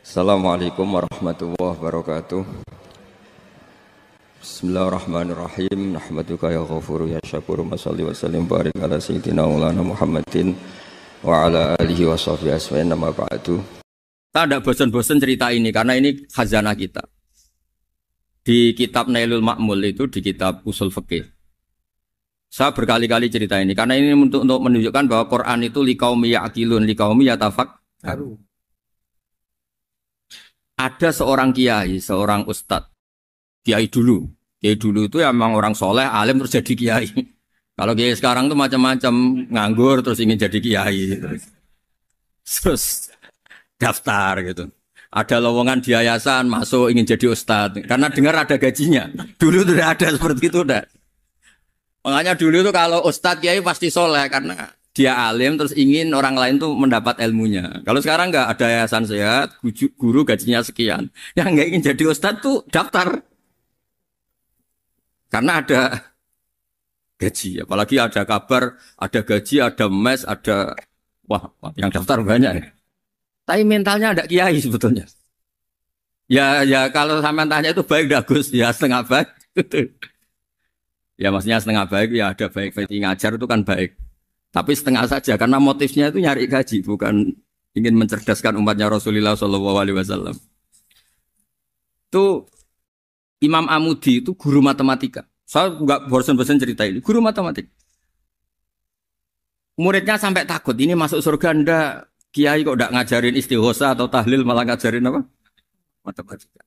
Assalamualaikum warahmatullahi wabarakatuh. Bismillahirrahmanirrahim. Nahmaduka ya ghafuru ya syakuru. Mashalli wa sallim barik ala sayyidina maulana Muhammadin wa ala alihi wa sahbihi asma'in nama ba'du. Kita tidak bosan-bosan cerita ini karena ini khazanah kita. Di kitab Nailul Ma'mul itu, di kitab Usul Fiqih, saya berkali-kali cerita ini karena ini untuk menunjukkan bahwa Quran itu liqaumi ya'qilun, liqaumi yatafakkarun. Ada seorang kiai, seorang ustadz, kiai dulu itu emang orang soleh, alim terus jadi kiai. Kalau kiai sekarang tuh macam-macam, nganggur terus ingin jadi kiai, terus daftar gitu. Ada lowongan di yayasan, masuk ingin jadi ustadz, karena dengar ada gajinya. Dulu tuh udah ada seperti itu udah. Makanya dulu tuh kalau ustadz kiai pasti soleh karena dia alim terus ingin orang lain tuh mendapat ilmunya. Kalau sekarang nggak ada yayasan sehat, guru gajinya sekian. Yang nggak ingin jadi ustadz tuh daftar. Karena ada gaji. Apalagi ada kabar, ada gaji, ada mes, ada... Wah, yang daftar banyak. Tapi mentalnya ada kiai sebetulnya. Ya kalau sampean tanya itu baik dah Gus. Ya setengah baik. Ya maksudnya setengah baik, ya ada baik. Ngajar itu kan baik. Tapi setengah saja karena motifnya itu nyari gaji, bukan ingin mencerdaskan umatnya Rasulullah SAW. Itu Imam Amudi itu guru matematika. Saya nggak bosan-bosan cerita ini. Guru matematika. Muridnya sampai takut ini masuk surga ndak. Kiai kok ndak ngajarin istighosa atau tahlil malah ngajarin apa? Matematika.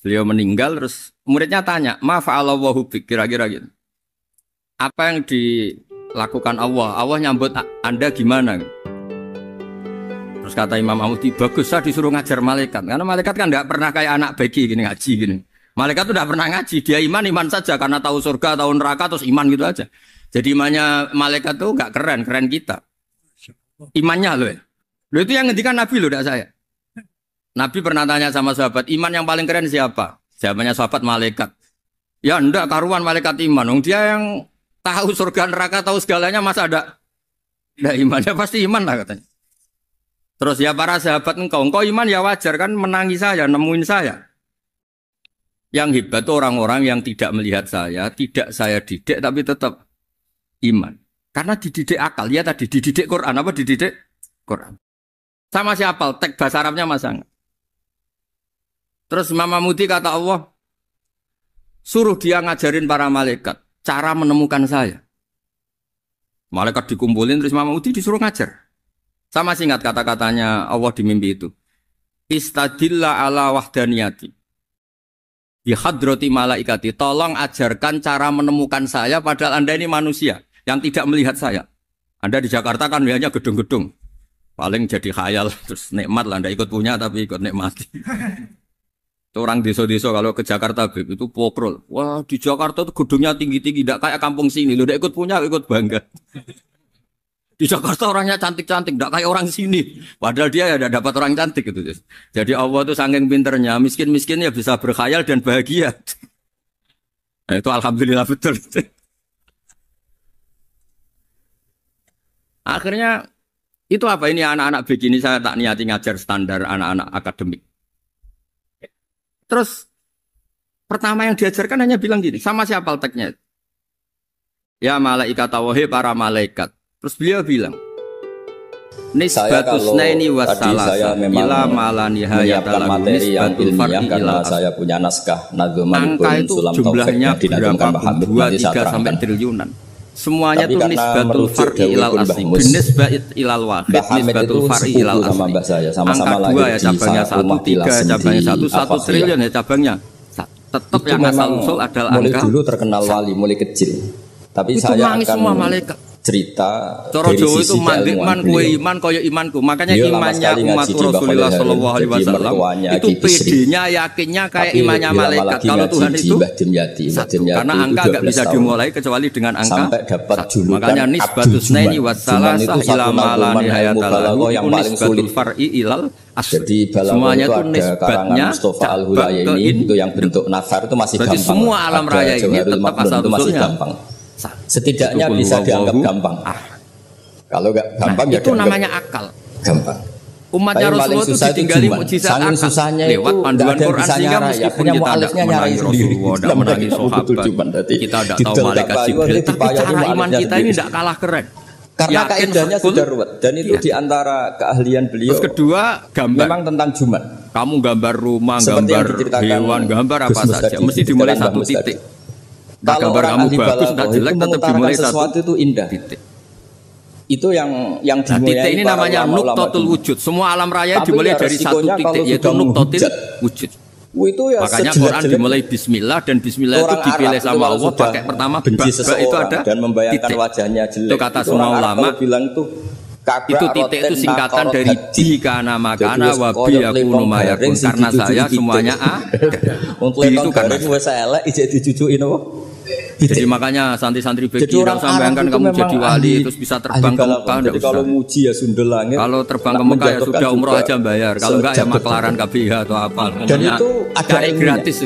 Beliau meninggal terus muridnya tanya, "Ma fa'alallahu bik?" Kira-kira gitu. Apa yang dilakukan Allah? Allah nyambut Anda gimana? Terus kata Imam Amudi, bagus saya disuruh ngajar malaikat. Karena malaikat kan tidak pernah kayak anak bagi gini ngaji gini. Malaikat itu tidak pernah ngaji. Dia iman saja karena tahu surga, tahu neraka terus iman gitu aja. Jadi imannya malaikat itu nggak keren kita. Imannya loh. Loh itu yang ngendikan Nabi loh, tidak saya. Nabi pernah tanya sama sahabat, iman yang paling keren siapa? Jawabannya sahabat malaikat. Ya enggak karuan malaikat iman. Dia yang tahu surga neraka, tahu segalanya, masa ada imannya? Pasti iman lah katanya. Terus ya para sahabat engkau iman ya wajar kan menangi saya, nemuin saya. Yang hebat itu orang-orang yang tidak melihat saya, tidak saya didik tapi tetap iman. Karena dididik akal, ya tadi dididik Quran, apa dididik Quran. Sama siapa? Teks bahasa Arabnya masang. Terus Imam Amudi kata Allah, suruh dia ngajarin para malaikat cara menemukan saya. Malaikat dikumpulin terus Imam Amudi disuruh ngajar. Sama singkat kata-katanya Allah di mimpi itu. Istadilla ala wahdaniyati. Di hadrati malaikati. Tolong ajarkan cara menemukan saya padahal Anda ini manusia yang tidak melihat saya. Anda di Jakarta kan melihatnya gedung-gedung. Paling jadi khayal terus nikmat lah. Anda ikut punya tapi ikut nikmati. Orang desa-desa kalau ke Jakarta itu pokrol. Wah di Jakarta itu gedungnya tinggi-tinggi, tidak kayak kampung sini. Lo udah ikut punya, ikut bangga. Di Jakarta orangnya cantik-cantik, tidak kayak orang sini. Padahal dia ya dapat orang cantik gitu. Jadi Allah itu saking pinternya, miskin-miskin ya bisa berkhayal dan bahagia. Nah, itu alhamdulillah betul. Akhirnya itu apa ini anak-anak begini saya tak niati ngajar standar anak-anak akademik. Terus pertama yang diajarkan hanya bilang gini, sama siapa teknya? Ya malaikat wahi para malaikat. Terus beliau bilang, nisbatus naini wassalasa ila malaniha yatalam nisbatul far'i ila saya punya naskah nadzuman angka itu jumlahnya berapa? 2, 3 sampai triliunan. Semuanya itu nisbatul far'i ilal asli, nisbat ilal wahid, nisbatul far'i ilal asli. Angka 2 ya cabangnya 1, 3 cabangnya 1 triliun ya cabangnya. Tetap yang asal usul adalah angka. Mulai dulu terkenal wali, mulai kecil. Tapi itu saya nangis akan semua malaikat. Cerita Coro Jawa itu man kue iman koyo imanku. Makanya imannya umat Rasulullah Shallallahu Alaihi Wasallam itu PD-nya yakinnya kayak imannya malaikat. Kalau Tuhan itu satu, karena angka nggak bisa dimulai kecuali dengan angka satu. Makanya nisbatus naini wassalasah ila malani hayatalahu itu nisbatul far'i ilal asli. Jadi semuanya itu nisbatnya cabang ke ini itu yang bentuk nafar itu masih gampang. Jadi semua alam raya ini tetap asal usulnya setidaknya bisa dianggap gampang. Kalau nggak gampang ya itu namanya akal. Gampang. Umatnya Rasulullah itu ditinggali mukjizat saking susahnya lewat itu panduan Quran bisa sehingga nyarai. meskipun Akhirnya kita tidak mu'alifnya menangi nyarai sendiri. Rasulullah, tidak menangi sahabat, kita tidak tahu malaikat Jibril, tapi cara iman kita ini tidak kalah keren. Karena kaidahnya sudah ruwet dan itu diantara keahlian beliau. Terus kedua, gambar. Memang tentang Jumat. Kamu gambar rumah, Seperti gambar hewan, gambar apa saja, mesti dimulai satu titik. Kalau gambar kamu bagus, tidak jelek, tetap dimulai sesuatu itu indah. Titik. Itu yang titik ini namanya nuktotul wujud. Semua alam raya dimulai dari satu titik, yaitu nuktotul wujud. Itu ya makanya Quran dimulai Bismillah dan Bismillah itu dipilih sama Allah pakai pertama benci itu ada dan membayangkan titik. Wajahnya jelek. Itu kata semua ulama bilang tuh itu titik itu singkatan dari di kana makana wabi aku numayakun karena saya semuanya itu karena saya elek ijek dicucukin apa. Jadi makanya santri-santri beki orang sambayangkan kamu jadi wali terus bisa terbang ke Mekah. Jadi kalau muji ya sundel langit. Kalau terbang ke Mekah ya sudah umroh aja bayar. Kalau enggak ya maklaran KBH atau apa. Dan itu ada gratis.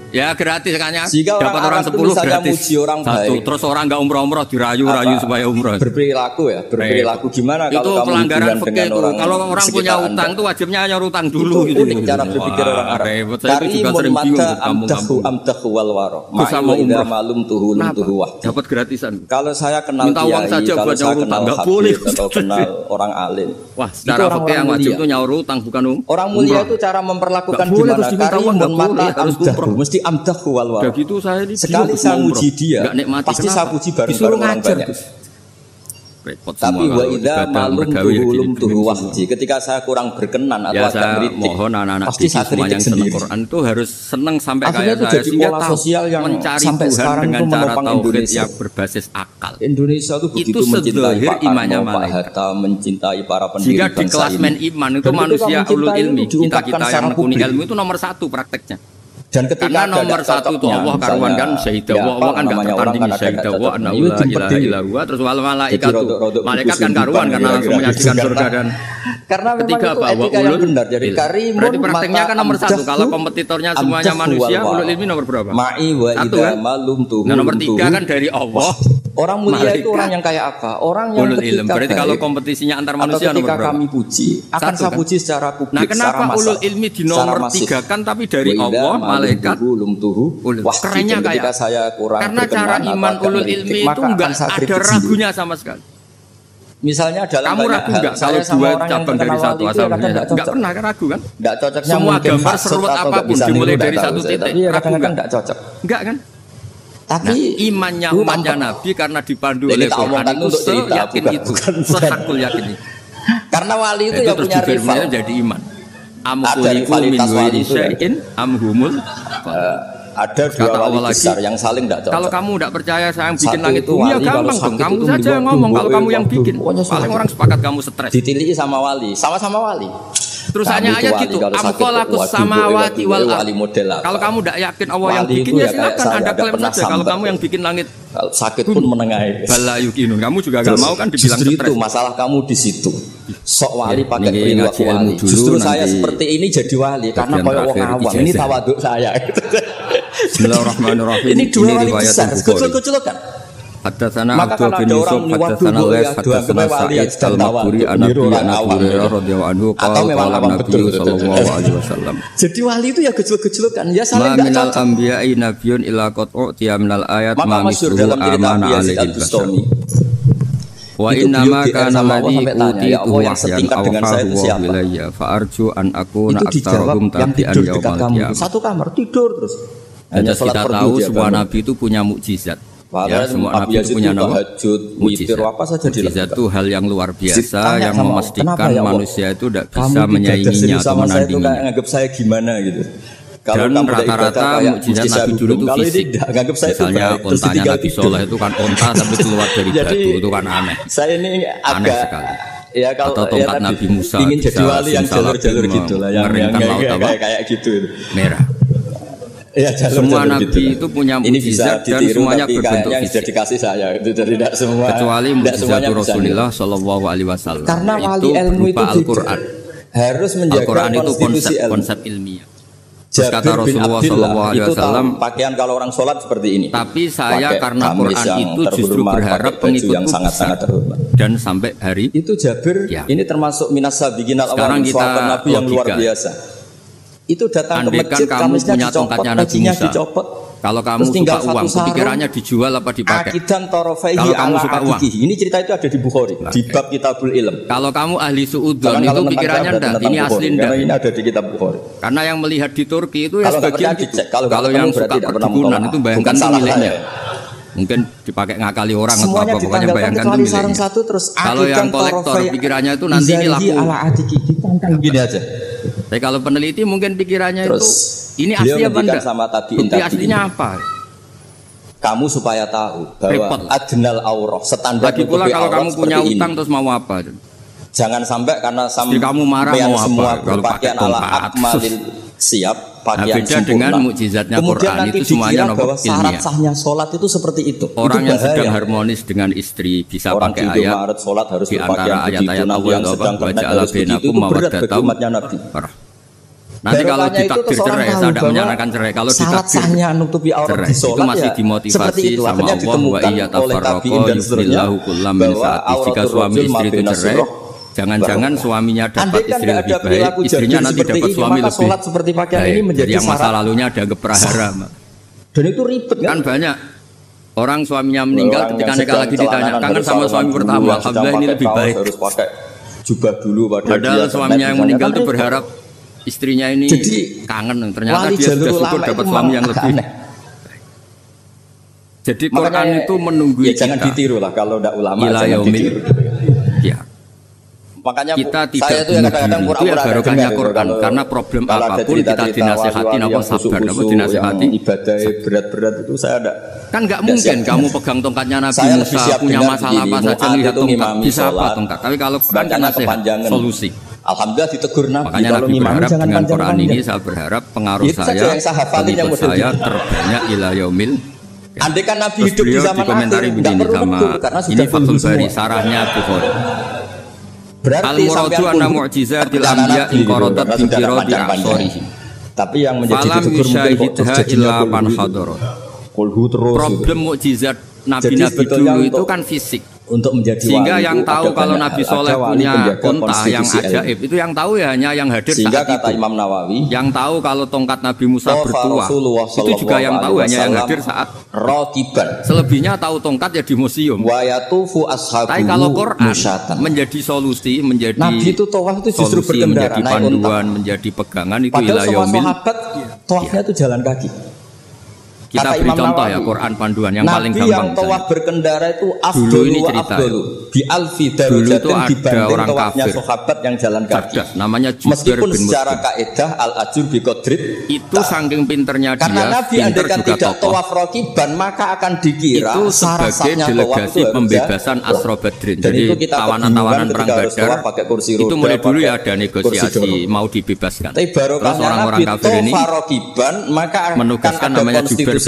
Ya gratis kan ya. Dapat orang 10 gratis. Orang satu. Terus orang enggak umroh-umroh dirayu-rayu supaya umroh. Berperilaku ya, berperilaku gimana itu kalau kamu pelanggaran fikih itu. Kalau orang punya utang itu wajibnya nyaur utang dulu gitu. Unik cara berpikir orang Arab. Saya itu juga sering bingung kampung-kampung. Amdahu wal waro. Sama umroh malum turun turuwah. Dapat gratisan. Kalau saya kenal minta uang saja buat nyaur utang enggak boleh atau kenal orang alim. Wah, secara fikih yang wajib itu nyaur utang bukan orang mulia itu cara memperlakukan gimana karimun mata amdahu mesti amdahu wal udah gitu saya ini sekali saya muji dia pasti saya puji bareng-bareng orang banyak. Tapi wa idza malum tuhulum wahji ketika saya kurang berkenan atau agak kritik mohon anak-anak pasti saya kritik yang senang Quran itu harus senang sampai kayak saya jadi sehingga tahu sosial yang mencari sampai Tuhan dengan cara tauhid yang berbasis akal. Indonesia itu begitu mencintai Pak Anno, Pak Hatta, mencintai para pendiri jika di bangsa kelas men iman itu manusia ulul ilmi kita yang menekuni ilmu itu nomor satu prakteknya. Dan ketika nomor satu itu Allah karuan kan syahidah Allah kan gak tertandingi syahidah Allah anna la ilaha illa huwa terus wal malaikat malaikat kan karuan karena langsung menyaksikan surga dan karena ketiga bahwa ulul benar jadi karimun berarti prakteknya kan nomor satu kalau kompetitornya semuanya manusia ulul ilmi nomor berapa ma'i wa idza malum tuh nomor tiga kan dari Allah orang mulia itu orang yang kayak apa orang yang ulul ilmi berarti kalau kompetisinya antar manusia nomor berapa kami puji akan saya puji secara publik nah kenapa ulul ilmi di nomor tiga kan tapi dari Allah malaikat kerennya kayak saya kurang karena cara iman ulul ilmi itu enggak ada ragunya sama sekali. Misalnya dalam kamu ragu enggak kalau dua cabang dari satu asalnya enggak pernah ragu kan? Enggak cocoknya semua gambar seruat apapun dimulai dari satu titik. Ragu enggak cocok. Enggak kan? Tapi imannya umatnya Nabi karena dipandu oleh Quran itu yakin itu sehakul yakin itu. Karena wali itu yang punya rival jadi iman. Amkuliku min ghairi syai'in amhumul ada dua wali besar yang saling tidak cocok. Kalau kamu tidak percaya saya yang bikin langit bumi ya gampang dong. Kamu saja yang ngomong kalau kamu yang bikin. Paling orang sepakat kamu stres. Ditilihi sama wali, sama-sama wali. Terus hanya ayat gitu. Amkolakus samawati wal ardh. Kalau kamu tidak yakin Allah yang bikin ya silakan Anda klaim saja kalau kamu yang bikin langit. Kalau sakit pun menengahi. Bala yukinun. Kamu juga gak mau kan dibilang stres. Justru itu masalah kamu di situ. Sok wali pakai perilaku wali. Justru saya seperti ini jadi wali karena koyo wong awam. Ini tawaduk saya. Bismillahirrahmanirrahim. Ini dua wali besar. Kecil-kecil kan. Hadatsana Abdul bin Yusuf hadatsana Lais hadatsana Sa'id al-Maqburi an Nabi radhiyallahu anhu qala Nabi sallallahu alaihi wasallam. Jadi wali itu ya kecil-kecil kan ya saling enggak cocok. Minal anbiya'i nabiyyun ila qat'u tiya minal ayat ma misru amana alaihi basar. Wa inna ma kana ladzi utitu wahyan awhahu wa ilayya fa arju an akuna aktsarahum tabi'an yaumal qiyamah. Satu kamar tidur terus. Hanya kita tahu semua nabi itu punya mukjizat. Ya, semua nabi itu punya nama mukjizat. Mukjizat itu hal yang luar biasa yang memastikan manusia itu tidak bisa menyainginya atau menandinginya. Anggap saya gimana gitu. Dan rata-rata mukjizat Nabi dulu itu fisik. Misalnya ontanya Nabi Soleh itu kan onta tapi keluar dari batu itu kan aneh. Saya ini aneh sekali. Ya, kalau atau tongkat Nabi Musa ingin jadi wali yang jalur-jalur gitulah yang kayak gitu. Merah. Ya, semua nabi itu punya mukjizat dan semuanya berbentuk fisik. Bisa dikasih saya itu tidak semua. Kecuali mukjizat Rasulullah Shallallahu Alaihi Wasallam. Karena wali ilmu itu Al-Quran. Harus menjaga Al-Quran itu konsep ilmiah. Jabir bin Abdullah itu pakaian kalau orang sholat seperti ini. Tapi saya karena Quran itu justru berharap pengikutku sangat terhormat. Dan sampai hari itu Jabir ini termasuk minas sabiqinal awwalin sahabat Nabi yang luar biasa. Itu datang ke masjid, kamisnya dicopot, bajunya dicopot. Kalau kamu suka uang, pikirannya dijual apa dipakai? Kalau kamu suka uang, ini cerita itu ada di Bukhari, di bab Kitabul Ilm. Kalau kamu ahli suudzon itu pikirannya enggak, ini asli enggak. Ini ada di kitab Bukhari. Karena yang melihat di Turki itu ya sebagian gitu. Kalau yang suka perkebunan itu bayangkan itu miliknya. Mungkin dipakai ngakali orang atau apa, pokoknya bayangkan itu miliknya. Kalau yang kolektor pikirannya itu nanti ini laku. Gini aja. Tapi kalau peneliti mungkin pikirannya itu ini asli apa enggak? Bukti aslinya apa? Kamu supaya tahu bahwa adnal aurah standar lagi pula kalau kamu punya utang terus mau apa? Jangan sampai karena kamu marah mau semua apa? Kalau pakai ala akmalil siap pakaian beda dengan mukjizatnya Quran itu semuanya bahwa syarat sahnya sholat itu seperti itu. Orang yang sedang harmonis dengan istri bisa orang pakai ayat sholat harus di antara ayat-ayat Allah yang sedang baca al-bainakum mawaddatum. Nanti kalau ditakdir cerai, saya tidak menyarankan cerai. Kalau ditakdir nutupi aurat di sholat, itu masih dimotivasi sama Allah wa iya tafarraqo yufillahu kullam min saati. Jika suami istri itu cerai, jangan-jangan suaminya dapat istri lebih baik, istrinya nanti dapat suami lebih baik. Jadi yang masa lalunya ada keprahara. Dan itu ribet kan banyak. Orang suaminya meninggal ketika nikah lagi ditanya, kangen sama suami pertama, alhamdulillah ini lebih baik. Harus pakai jubah dulu padahal suaminya yang meninggal itu berharap istrinya ini kangen, ternyata dia sudah syukur dapat suami yang lebih. Jadi Quran itu menunggu kita. Jangan ditiru lah kalau tidak ulama. Jangan ditiru. Ya. Makanya kita tidak bunuh itu ya barokahnya Quran. Karena problem apapun kita dinasihatin apa sabar, apa dinasihati. Ibadah berat-berat itu saya ada. Kan nggak mungkin kamu pegang tongkatnya Nabi Musa punya masalah apa saja lihat tongkat bisa apa tongkat. Tapi kalau Quran kan nasihat solusi. Alhamdulillah ditegur Nabi. Makanya Nabi berharap dengan Quran ini saya berharap pengaruh saya, pengikut saya terbanyak ila yaumil. Andai kan Nabi hidup di zaman dikomentari begini sama ini Fathul Bari sarahnya Bukhari. Al-muradu anna mu'jizatil anbiya in qaradat bi qiradi asorihi. Tapi yang menjadi ditegur mungkin illa pan hadarat. Problem mukjizat nabi-nabi dulu itu kan fisik. Untuk menjadi sehingga yang tahu kalau Nabi Soleh punya unta yang ajaib itu yang tahu ya hanya yang hadir sehingga saat kata itu. Imam Nawawi yang tahu kalau tongkat Nabi Musa bertuah itu juga yang tahu hanya yang hadir saat rotiban. Selebihnya tahu tongkat ya di museum. Tapi kalau Quran menjadi solusi, menjadi Nabi itu tawaf itu justru solusi, menjadi panduan, menjadi pegangan itu ila yaumil. Tawafnya itu jalan kaki. Kita beri contoh ya Quran panduan yang paling gampang. Nabi yang tawaf berkendara itu dulu ini cerita bi alfi dulu itu ada orang kafir sahabat yang jalan kaki. Namanya Jubair meskipun bin secara kaidah al ajur bi qadrib itu saking pinternya dia. Karena Nabi andaikan tidak tawaf rakiban maka akan dikira itu sebagai delegasi pembebasan Asra Badrin. Jadi tawanan-tawanan perang Badar itu mulai dulu ya ada negosiasi mau dibebaskan. Terus orang-orang kafir ini menugaskan namanya Jubair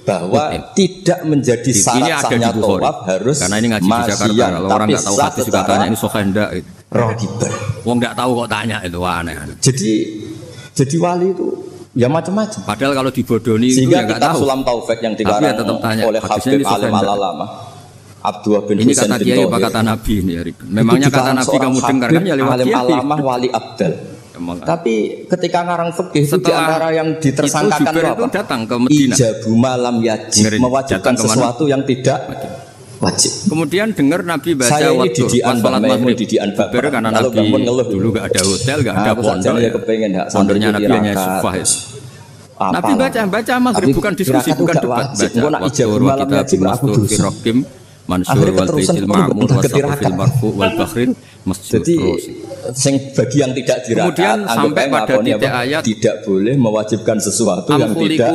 bahwa tidak menjadi syarat sahnya tawaf harus karena ini ngaji di Jakarta kalau orang nggak tahu hadis juga tanya ini sahih enggak itu rogiban wong nggak tahu kok tanya itu aneh jadi wali itu ya macam-macam padahal kalau dibodoni itu ya nggak tahu Sulam Taufik yang dikarang oleh Habib Alim Al-Alama Abdullah bin ini Husain kata Kiai apa kata Nabi ini memangnya kata Nabi kamu dengar kan ya lewat Alim Al-Alama wali Abdal. Tapi ketika ngarang fikih itu di antara yang ditersangkakan itu apa? Datang ke Medina. Ijabu malam yajib mewajibkan sesuatu yang tidak wajib. Kemudian dengar Nabi baca waktu sholat maghrib. Jubair karena Nabi dulu gak ada hotel, gak ada pondok. Pondoknya Nabi hanya sufah. Nabi baca maghrib bukan diskusi, bukan debat. Baca waktu kita bimastur firokim Mansur wal baitil ma'mur wa saqfil marfu wal bakhrin masjid. Sing bagi yang tidak dirakaat kemudian sampai pada titik ayat tidak boleh mewajibkan sesuatu yang tidak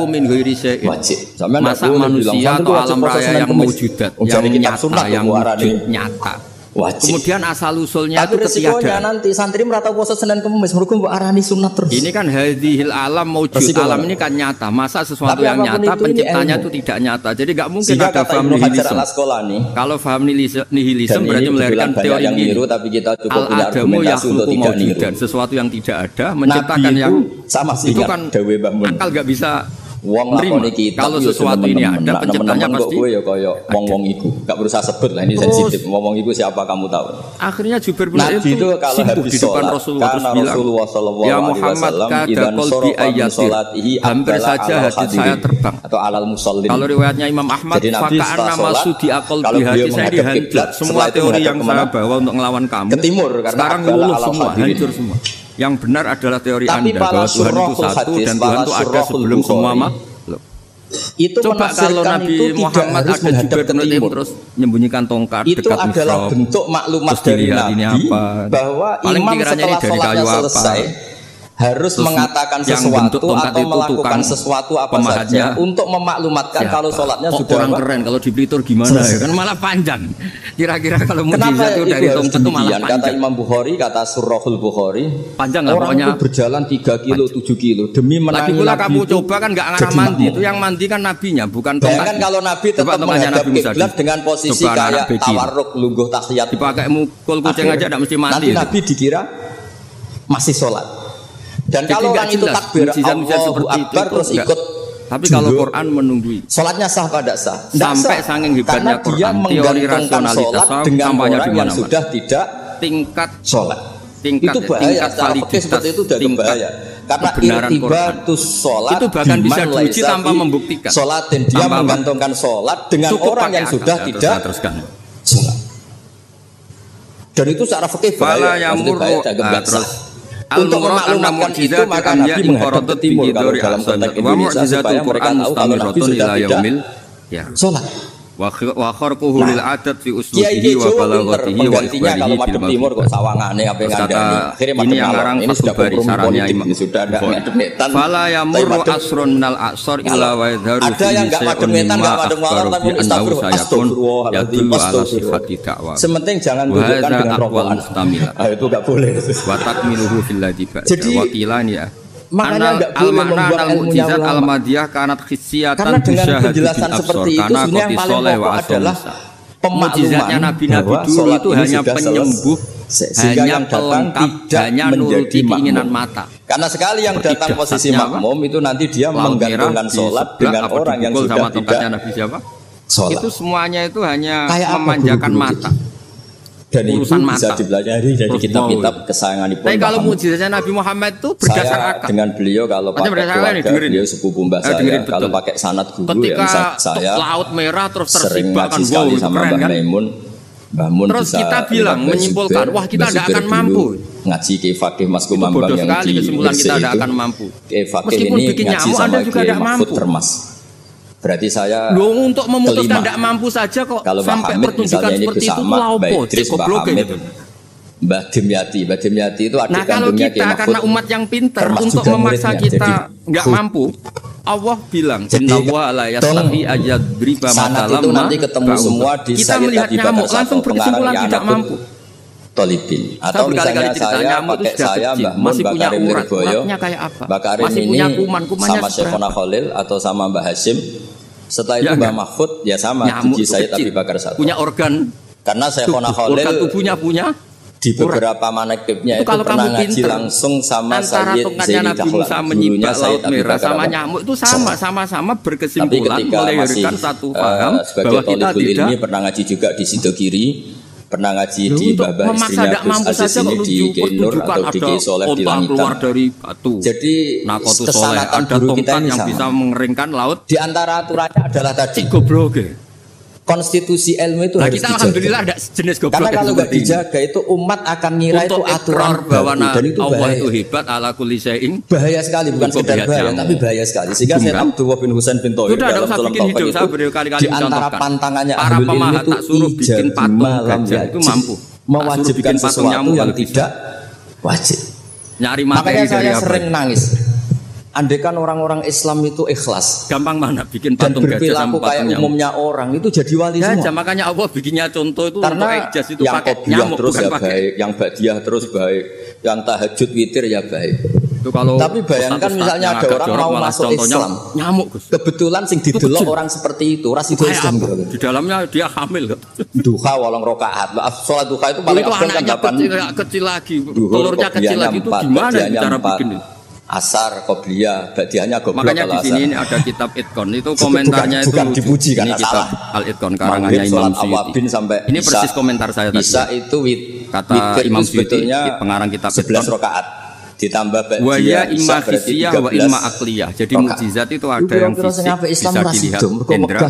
wajib. Masa manusia atau alam raya yang mewujudat yang nyata yang wujud nyata Wajib. Kemudian asal usulnya tapi itu resikonya nanti santri merata puasa Senin Kamis mergo mbok arani sunat terus. Ini kan hadhil alam maujud, alam ini kan nyata. Masa sesuatu yang nyata penciptanya itu tidak nyata. Jadi enggak mungkin jika ada faham nihilisme. Kalau faham nihilisme berarti melahirkan teori yang niru, tapi kita cukup punya argumentasi untuk tidak niru. Dan sesuatu yang tidak ada menciptakan Nabi yang sama sih itu kan akal enggak bisa. Wong lakoni kita kalau sesuatu ini ada penciptanya pasti gue ya kaya wong-wong iku gak berusaha sebut lah ini sensitif wong-wong iku siapa kamu tahu akhirnya Jubair bin Nabi itu kalau habis sholat karena Rasulullah sallallahu alaihi wasallam idan sholatihi hampir saja hati saya terbang atau alal musallin kalau riwayatnya Imam Ahmad faka'an nama sudi akal di hati saya dihancur semua teori yang saya bawa untuk ngelawan kamu ke timur sekarang luluh semua hancur semua. Yang benar adalah teori Anda bahwa Tuhan itu satu dan Tuhan itu ada sebelum semua makhluk. Itu coba kalau Nabi Muhammad ada Jubair bin Mut'im terus menyembunyikan tongkat itu dekat adalah mihrab, bentuk maklumat dari Nabi bahwa imam setelah sholatnya selesai harus mengatakan sesuatu atau melakukan sesuatu apa saja untuk memaklumatkan kalau sholatnya sudah orang keren. Kalau di Blitur gimana ya kan malah panjang. Kira-kira kalau mujizat itu dari tongkat itu malah panjang. Kata Imam Bukhari, kata Surahul Bukhari, panjang orang itu berjalan 3 kilo 7 kilo demi menangi Nabi. Lagi kamu coba kan nggak ngarah mandi itu yang mandi kan nabinya bukan tongkat. Kan kalau Nabi tetap menghadap kiblat dengan posisi kayak tawarruk lungguh tahiyat dipakai mukul kucing aja tidak mesti mati. Nanti Nabi dikira masih sholat. Dan jadi kalau orang itu takbir Allahu Akbar terus ikut. Tapi kalau Quran menunggui sholatnya sah pada sah. Sampai saking hebatnya Quran, teori rasionalitas dengan orang yang sudah tidak tingkat sholat. Itu bahaya. Seperti itu sudah bahaya. Karena irtibatus sholat itu bahkan bisa diuji tanpa membuktikan. Sholat dan dia menggantungkan sholat dengan orang yang sudah tidak sholat. Dan itu secara fikih bahaya. Untuk memaklumatkan itu maka Nabi menghadap ke timur kalau dalam konteks Indonesia supaya mereka tahu kalau Nabi sudah tidak sholat. Wa kharquhu lil adat fi uslubihi wa balaghatihi wa ikhbarihi kalau madhep timur kok sawangane ape ngandani akhirnya ini yang ngarang ini sudah sarannya sudah ada ngadep-netan fala yamurru asrun minal aqsar illa wa yadharu ada yang enggak madep-netan enggak madep-malam tapi astagfirullah sementing jangan tunjukkan dengan rokokan itu enggak boleh wa takmiluhu fil ladzi ba'da wa qilani ya makanya enggak boleh membuat al-mujizat al-madiyah kanat khissiyatan karena dengan penjelasan seperti itu sebenarnya yang paling pokok adalah mujizatnya nabi-nabi dulu itu hanya penyembuh hanya pelengkap hanya nuruti keinginan mata karena sekali yang datang posisi makmum itu nanti dia menggantungkan sholat dengan orang yang sudah tidak sholat itu semuanya itu hanya memanjakan mata. Dan itu bisa dipelajari dari kitab-kitab kesayangan Ibnu. Tapi kalau mujizatnya Nabi Muhammad itu berdasar akal. Dengan beliau kalau pakai keluarga, beliau sepupu mbah saya. Kalau pakai sanad guru yang saya laut merah terus sering ngaji sekali sama Mbah Maimun. Mbah Mun terus kita bilang menyimpulkan, wah kita tidak akan mampu. Ngaji ke Fakih Mas Kumambang yang di kesimpulan kita tidak akan mampu. Meskipun bikin nyamuk Anda juga tidak mampu. Berarti saya untuk memutuskan tidak mampu saja kok kalau sampai pertunjukan seperti itu laupo goblok gitu. Mbah Dimyati itu adik nah kalau kita karena umat yang pintar untuk memaksa kita nggak mampu Allah bilang innallaha la yastahi ayadriba matalam nanti ketemu semua di kita melihat nyamuk langsung berkesimpulan tidak mampu Tolibin atau misalnya saya pakai saya Mbah Mun Bakar Mirboyo masih punya kuman-kumannya sama Syekhona Khalil atau sama Mbah Hasyim. Setelah itu Mbah Mahfud ya sama Gigi Said Abi Bakar satu punya organ karena Syekhona Khalil organ tubuhnya punya di beberapa manakibnya itu pernah ngaji langsung sama Sayyid Zaini Dahlan dulunya Sayyid Abi Bakar sama nyamuk itu sama-sama berkesimpulan melahirkan satu paham bahwa kita tidak ini pernah ngaji juga di Sidogiri pernah ngaji di Babah istrinya Gus Aziz ini di Genur atau di Soleh di Langitan dari batu. Jadi kesalahan guru kita ini yang bisa mengeringkan laut. Di antara aturannya adalah tadi goblok. Konstitusi ilmu itu harus dijaga. Alhamdulillah ada jenis goblok. Karena kalau nggak dijaga itu umat akan ngira itu aturan bahwa dan itu Allah itu hebat ala kulli syai'in. Bahaya sekali bukan sekedar bahaya tapi bahaya sekali. Sehingga Syekh Abdullah bin Husain bin Thohir dalam bikin hidup saya berkali-kali di antara pantangannya para pemahat tak suruh bikin patung gajah itu mampu mewajibkan sesuatu yang tidak wajib. Nyari materi makanya saya sering nangis Andaikan orang-orang Islam itu ikhlas, gampang mana bikin patung dan berperilaku kayak umumnya orang itu jadi wali semua. Makanya Allah bikinnya contoh itu karena untuk itu yang pakai nyamuk terus ya baik, yang badiah terus baik, yang tahajud witir ya baik. Itu kalau tapi bayangkan misalnya ada orang mau masuk Islam, nyamuk Gus. Kebetulan sing didelok orang seperti itu, ras itu Islam gitu. Di dalamnya dia hamil. Duha 8 rakaat. Salat duha itu paling afdal kan 8 kecil lagi. Telurnya kecil lagi itu gimana cara bikin itu? Asar, qobliyah, badiahnya goblok. Makanya di sini ini ada kitab Itqon itu komentarnya bukan itu dipuji kan ini kitab Al-Itqon karangannya Imam Suyuti. Ini persis komentar saya tadi. Bisa itu kata Imam Suyuti pengarang kitab 11 rakaat ditambah badiah. Wa ya imma hissiyah wa imma aqliyah. Jadi mukjizat itu ada yang fisik bisa dilihat indra.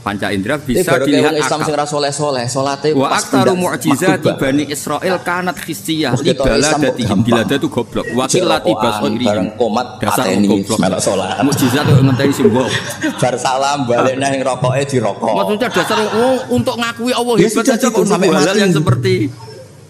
Panca indera bisa dilihat Islam sing ra soleh-soleh, salate wa aktaru mu'jizat Bani Israil kanat khissiyah libala datihim dilada itu goblok wakil lati basiri dasar goblok mukjizat itu ngenteni simbol bar salam balik nang rokoke dirokok maksudnya dasar untuk ngakui Allah hebat saja kok sampai halal yang seperti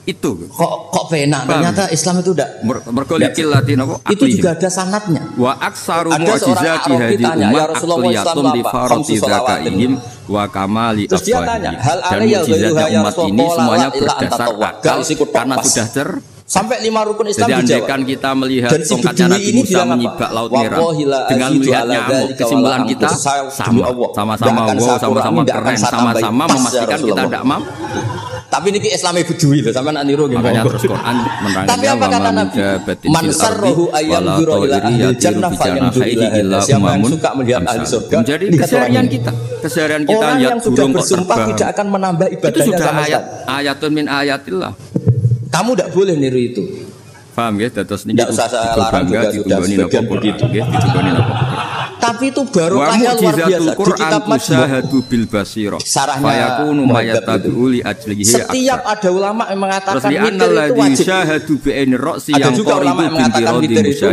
itu kok penak ternyata Islam itu udah mergolikil latin apa itu juga ada sanatnya wa aksaru mu'jizati hadhihi ummah aqliyatun li farati zakaihim wa kamali afwahihim dan mukjizatnya umat ini semuanya berdasar akal karena sudah sampai 5 rukun Islam dijawab. Jadi andaikan kita melihat tongkatnya Nabi Musa menyibak laut merah dengan melihat nyamuk, kesimpulan kita sama-sama wow, sama-sama keren, sama-sama memastikan kita tidak mampu. Tapi ini Islamnya bedui loh, sampai nak niru gitu. Makanya terus Quran menerangkan tapi apa kata Nabi? Man sarrahu ayyam yura ila ahli jannah falyamdur ila siapa yang suka melihat ahli surga. Menjadi keseharian kita. Keseharian kita orang yang sudah bersumpah tidak akan menambah ibadahnya sama sekali. Ayatun min ayatillah. Kamu tidak boleh niru itu. Paham ya? Terus ini tidak usah saya larang juga sudah sebagian begitu. Tapi itu barokahnya luar biasa. Di kitab Majmu' bil basira. Sarahnya setiap ada ulama yang mengatakan witir itu wajib. Ada juga ulama yang mengatakan witir itu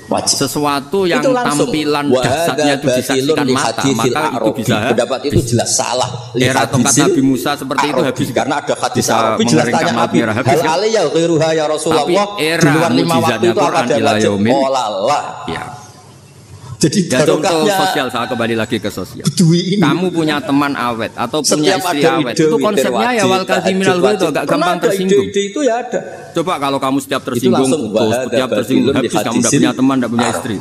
wajib. Sesuatu yang tampilan dasarnya itu disaksikan mata, maka itu bisa. Pendapat itu jelas salah. Era tongkat Nabi Musa seperti itu habis karena ada hadis Arabi jelas tanya Nabi. Hal alaiya ghairuha ya Rasulullah. Di luar 5 waktu itu apa ada wajib? Olallah. Ya. Jadi dan contoh sosial, saya kembali lagi ke sosial. Kamu punya teman awet atau punya istri awet, itu konsepnya ya wal kadhiminal itu agak gampang tersinggung. Itu ya ada. Coba kalau kamu setiap tersinggung, setiap tersinggung habis kamu tidak punya teman, tidak punya istri.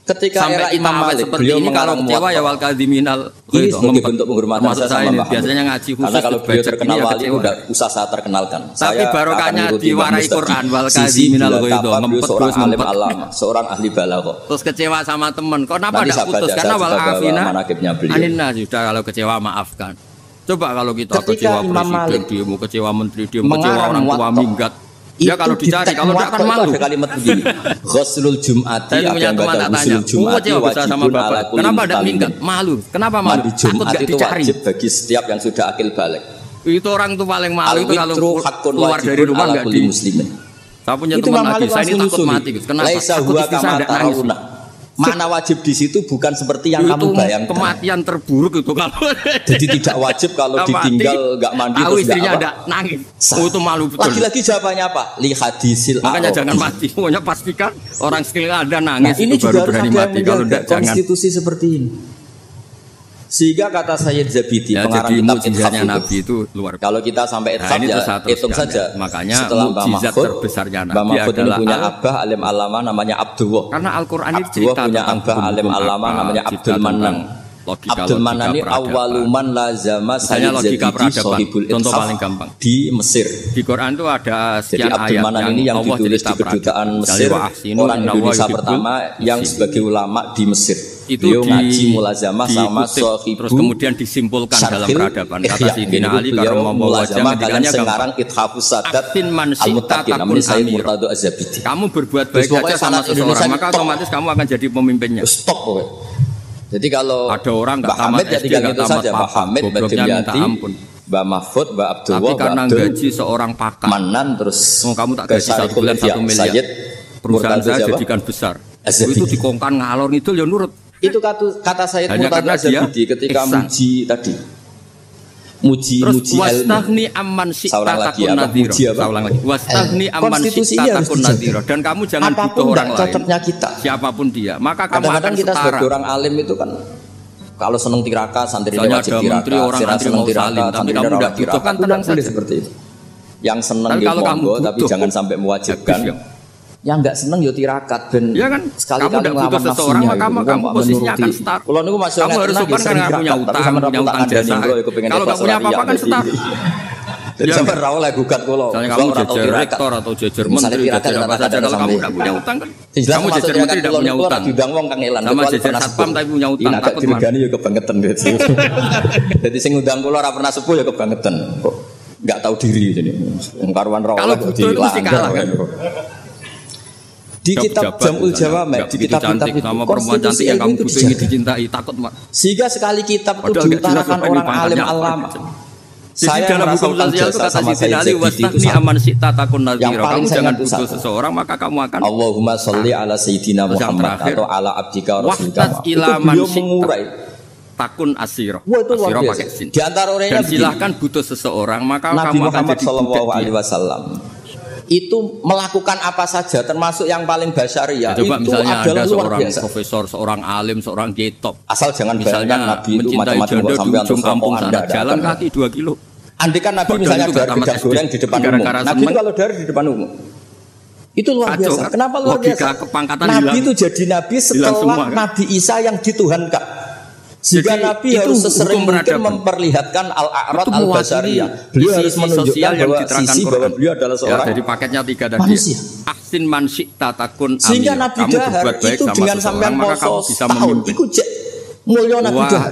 Ketika sampai Imam Malik seperti ini kalau kecewa ya wal kadhiminal ini sebagai bentuk penghormatan saya ini biasanya ngaji khusus karena kalau beliau terkenal wali udah usah saya terkenalkan. Tapi barokahnya diwarai Quran wal kadhiminal itu ngempet terus ngempet seorang ahli balaghah. Terus kecewa sama teman, kok kenapa tidak putus? Karena wal afina aninna sudah kalau kecewa maafkan. Coba kalau kita kecewa presiden dia mau kecewa menteri dia mau kecewa orang tua minggat. Ya kalau dicari, kalau tidak kan malu. Ada kalimat begini. Ghuslul Jum'ati apa yang baca Ghuslul Jum'ati wajibun ala kulli. Kenapa tidak minggat? Malu. Kenapa malu? Takut enggak dicari. Wajib bagi setiap yang sudah akil balik. Itu orang tuh paling malu itu kalau keluar dari rumah enggak di muslimin. Saya punya teman lagi, saya ini takut mati. Kenapa? Takut istri saya tidak nangis. Makna wajib di situ bukan seperti yang kamu bayangkan. Kematian terburuk itu kalau. Jadi tidak wajib kalau ditinggal enggak mandi terus enggak apa. Nangis. Oh itu malu betul. Lagi-lagi jawabannya apa? Li hadisil. Makanya jangan mati. Pokoknya pastikan orang sekeliling Anda nangis ini itu baru berani mati. Kalau enggak jangan. Konstitusi seperti ini. Sehingga kata Sayyid Zabidi ya, pengarang kitab mukjizatnya Nabi itu luar biasa. Kalau kita sampai ithaf ya hitung saja. Makanya setelah mukjizat terbesarnya Nabi adalah punya abah alim alama namanya Abdullah. Karena Al-Qur'an itu cerita punya abah alim alama namanya Abdul Manan. Abdul Manan ini awaluman lazama Sayyid Zabidi sahibul contoh paling gampang di Mesir. Di Quran itu ada sekian ayat. Jadi Abdul Manan ini yang ditulis di kedutaan Mesir, orang Indonesia pertama yang sebagai ulama di Mesir. Itu ngaji mulazamah sama sohibu terus kemudian disimpulkan dalam peradaban kata Sayyidina Ali karramallahu wajhahu kalian sekarang ithafus sadat al-muttaqin namanya Sayyid Murtado Az-Zabidi. Kamu berbuat baik saja sama seseorang maka otomatis kamu akan jadi pemimpinnya. Stop pokoknya. Jadi kalau ada orang enggak tamat SD enggak tamat Mbah Hamid, Mbah Dimyati, Mbah Mahfud, Mbah Abdullah, tapi karena gaji seorang pakar Manan terus kamu tak gaji 1 bulan 1 miliar perusahaan saya jadikan besar itu dikongkan ngalor ngidul ya nurut. Itu kata Sayyid Murtado Az-Zabidi ketika muji tadi. muji wastahni amman syi'ta takun nadhira. Saulang lagi. Wastahni amman syi'ta takun nadhira. Dan kamu jangan butuh orang lain. Siapapun dia, maka kamu akan kita setara. Sebagai orang alim itu kan kalau seneng tiraka, santri wajib tiraka. Orang antri mau salim, tapi kamu tidak butuhkan, tenang saja seperti itu. Yang seneng dia monggo, tapi jangan sampai mewajibkan. Yang enggak seneng yo tirakat ben. Ya kan? Kamu tidak butuh seseorang, maka kamu posisinya akan setara. Kalau niku masuk kamu harus sopan karena punya utang jasa. Kalau enggak punya apa-apa kan setara. Jadi sampai ra oleh gugat kula. Misalnya kamu jejer rektor atau jejer menteri, jejer apa saja, kalau kamu tidak punya utang kan. Kamu jejer menteri tidak punya utang. Diundang wong kang elan. Sama jejer satpam tapi punya utang takut mana. Dirgani yo kebangetan gitu. Jadi sing ngundang kula ora pernah sepuh ya kebangetan. Kok enggak tahu diri jadi. Karuan ra oleh. Kalau butuh itu mesti kalah kan. Di kitab Jamul Jawami, di kitab-kitab itu konstitusi yang kamu butuh ingin dicintai, takut mak. Sehingga sekali kitab itu diutarakan orang alim alama. Jadi dalam hukum sosial itu kata Siti Ali wastahni aman syi'ta takun nadhira. Kamu jangan butuh seseorang maka kamu akan Allahumma sholli ala sayyidina Muhammad atau ala abdika rasulika. Itu beliau mengurai takun asira. Asira pakai sin. Di antara orangnya dan silahkan butuh seseorang maka Nabi kamu akan Muhammad jadi sallallahu alaihi wasallam itu melakukan apa saja termasuk yang paling basyariah ya, coba itu misalnya adalah ada seorang biasa. Profesor, seorang alim, seorang getop. Asal jangan bayangkan Nabi itu macam-macam kok sampai ujung kampung sana jalan kaki 2 kilo. Andai kan Nabi misalnya dari gedang goreng di depan umum. Nabi itu kalau dari di depan umum. Itu luar biasa. Kenapa luar biasa? Nabi itu jadi nabi setelah Nabi Isa yang dituhankan. Jika Nabi harus sesering mungkin memperlihatkan al-a'rad al-basariyah. Beliau harus menunjukkan bahwa beliau adalah seorang jadi paketnya 3 tadi. Manusia. Ahsin man syi'ta takun amir. Sehingga Nabi Dahar itu dengan sampean poso setahun itu mulia Nabi Dahar.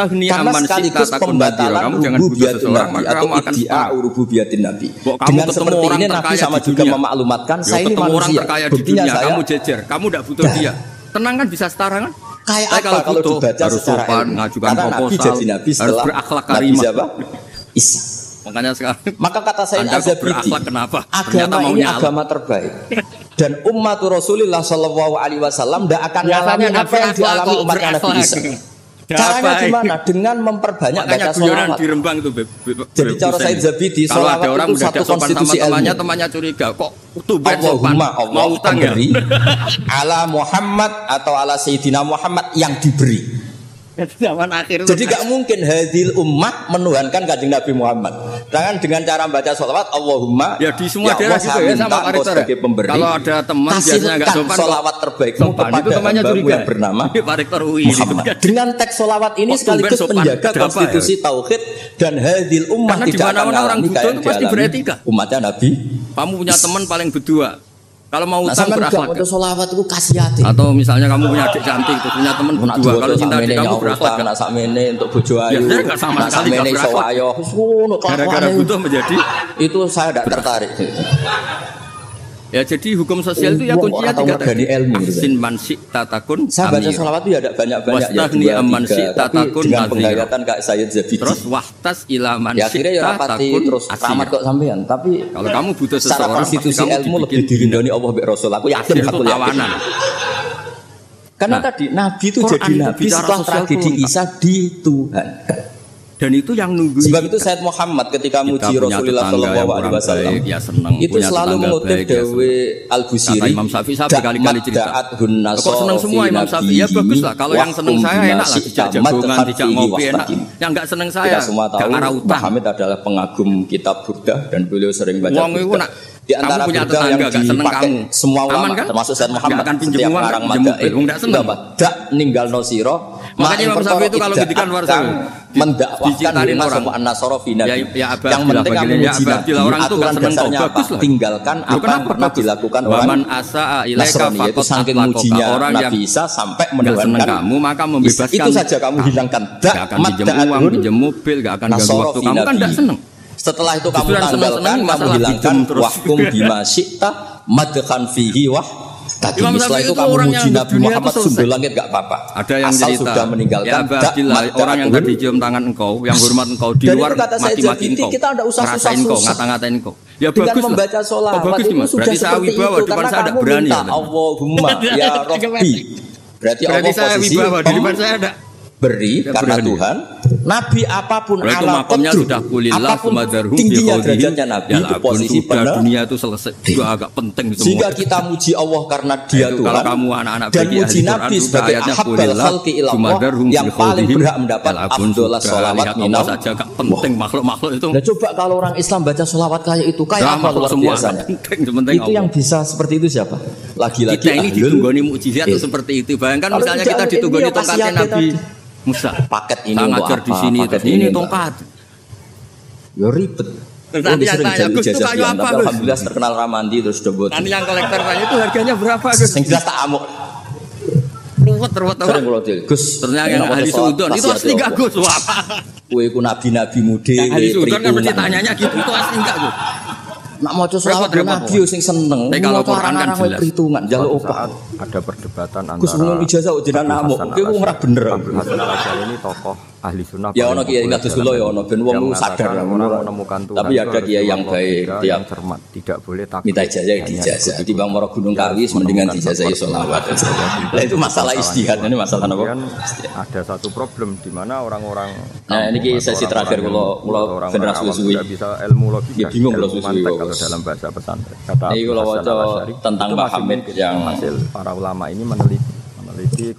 Karena sekaligus pembatalan rububiyatin Nabi atau iddia rububiyatin Nabi. Dengan seperti ini Nabi sama juga memaklumatkan saya ini manusia. Buktinya kamu jejer, kamu tidak butuh dia. Tenang kan bisa setara kan? Kayak apa kalau dibaca harus secara sopan, ngajukan proposal, jadi Nabi harus berakhlak karimah. Isa. Makanya sekarang maka kata saya Al-Zabidi, agama ini agama terbaik. Dan umat Rasulullah Shallallahu Alaihi Wasallam tidak akan mengalami apa yang dialami umatnya Nabi Isa. Caranya gimana? Dengan memperbanyak baca sholawat. Di Rembang itu, jadi cara Said Zabidi, sholawat itu satu konstitusi ilmu. Temannya curiga, kok tuben Allahumma Allah memberi ala Muhammad atau ala Sayyidina Muhammad yang diberi. Zaman akhir. Jadi gak mungkin hadil ummah menuhankan kanjeng Nabi Muhammad. Jangan dengan cara baca sholawat Allahumma. Ya di semua daerah juga ya sama Pak sebagai pemberi. Kalau ada teman biasanya enggak sopan. Sholawat terbaik itu temannya curiga bernama Pak Rektor UI. Dengan teks sholawat ini sekaligus menjaga konstitusi tauhid dan hadil ummah tidak akan orang butuh itu pasti beretika. Umatnya Nabi. Kamu punya teman paling berdua. Kalau mau utang berakhlak. Untuk sholawat itu kasih hati. Atau misalnya kamu punya adik cantik, itu punya teman berdua. Kalau cinta adik kamu berakhlak. Karena sakmene untuk bojo ayu. Ya, enggak sama sekali enggak berakhlak. Gara-gara butuh menjadi itu saya tidak tertarik. Ya jadi hukum sosial itu ya kuncinya 3 tadi. Ahsin man syi'ta takun amir. Saya baca sholawat itu ya tidak banyak-banyak ya. Wastahni amman syi'ta takun dengan penggayatan Kak Sayyid Zabidi. Terus wahtas ila man syi'ta takun terus ramat kok sampean. Tapi kalau kamu butuh seseorang, secara konstitusi ilmu lebih dirindoni Allah mbek Rasul. Aku yakin itu tawanan. Karena tadi Nabi itu jadi Nabi setelah tragedi Isa dituhankan. Dan itu yang nunggu. Sebab itu Sayyid Muhammad ketika muji Rasulullah Sallallahu Alaihi Wasallam itu selalu mengutip Dawe Al-Busiri. Imam Syafi'i berkali-kali cerita. Kok seneng semua Imam Syafi'i? Ya bagus lah. Kalau yang seneng saya enak lah. Dijak jagongan, dijak ngopi enak. Yang enggak seneng saya, kita semua tahu Mbah Hamid adalah pengagum kitab Burdah dan beliau sering baca Burdah. Di antara Burdah yang dipakai semua ulama termasuk Sayyid Muhammad setiap orang madain dak ninggal nosiro. Makanya Imam Syafi'i itu kalau ngedikan warsa mendakwahkan masuk an-nasara fi nabi. Yang penting kamu muji nabi. Orang itu enggak seneng kok. Bagus lah. Tinggalkan apa yang pernah dilakukan orang Nasrani, yaitu saking mujinya Nabi Isa sampai menuhankan kamu maka membebaskan. Itu saja kamu hilangkan dak pinjam uang, pinjam mobil, enggak akan ganggu waktu kamu kan enggak seneng. Setelah itu kamu tanggalkan, kamu hilangkan wahkum bima syi'ta madkhan fihi wah. Tadi setelah itu kamu muji Nabi Muhammad sumber langit gak apa-apa. Ada yang asal cerita, sudah meninggalkan orang yang tadi cium tangan engkau, yang hormat engkau di luar mati-mati engkau, kita tidak usah ngerasain engkau, ngata-ngatain engkau. Ya dengan bagus membaca sholawat itu berarti saya wibawa di depan saya ada berani. Allahumma ya Rabbi. Berarti saya wibawa di depan saya ada. beri karena Tuhan. Nabi apapun ala makamnya sudah kulillah sumadarhum tingginya derajatnya Nabi ya, itu posisi benar. Dunia itu selesai. Itu agak penting semua. Sehingga kita muji Allah karena Dia Tuhan. Kalau kamu anak-anak dan muji Nabi sebagai ahabbal khalqi ilallah yang paling berhak mendapat afdhalas sholawat minal. Saja agak penting makhluk-makhluk itu. Nah coba kalau orang Islam baca sholawat kayak itu kayak apa luar biasanya. Itu yang bisa seperti itu siapa? Lagi-lagi kita ini ditunggoni mukjizat itu seperti itu. Bayangkan misalnya kita ditunggoni tongkatnya Nabi Musa. Paket ini ngajar di sini, ini tongkat. Ya ribet. Nanti yang tanya, Gus itu kayu apa Gus? Alhamdulillah terkenal Ramandi terus dobot. Nanti yang kolektor tanya itu harganya berapa Gus? Yang jelas tak amuk. Ruwet. Gus, ternyata yang ahli sudon itu asli gak Gus? Wah. Kue ku nabi-nabi mude. Ahli sudon kan mesti tanyanya gitu, itu asli gak Gus? Nak maca selawat Nabi sing seneng. Kalau Quran kan jelas. Perhitungan jaluk opah. Ada perdebatan antara Gus ngomong ijazah jenengan namuk. Kowe ora bener. Hasan Al-Asy'ari ini tokoh ahli sunnah. Ya ono kiai kados kula ya ono ben wong sadar menemukan Tuhan. Tapi ada kiai yang baik, yang cermat, tidak boleh takut. Minta ijazah dijazah. Jadi Bang Moro Gunung Kawi mendingan dijazah selawat. Lah itu masalah istihad, ini masalah apa? Ada satu problem di mana orang-orang nah ini sesi terakhir kula generasi suwi. Tidak bisa ilmu logika. Ya bingung kula suwi kalau dalam bahasa pesantren. Kata ini kula waca tentang Mbah Hamid yang hasil para ulama ini meneliti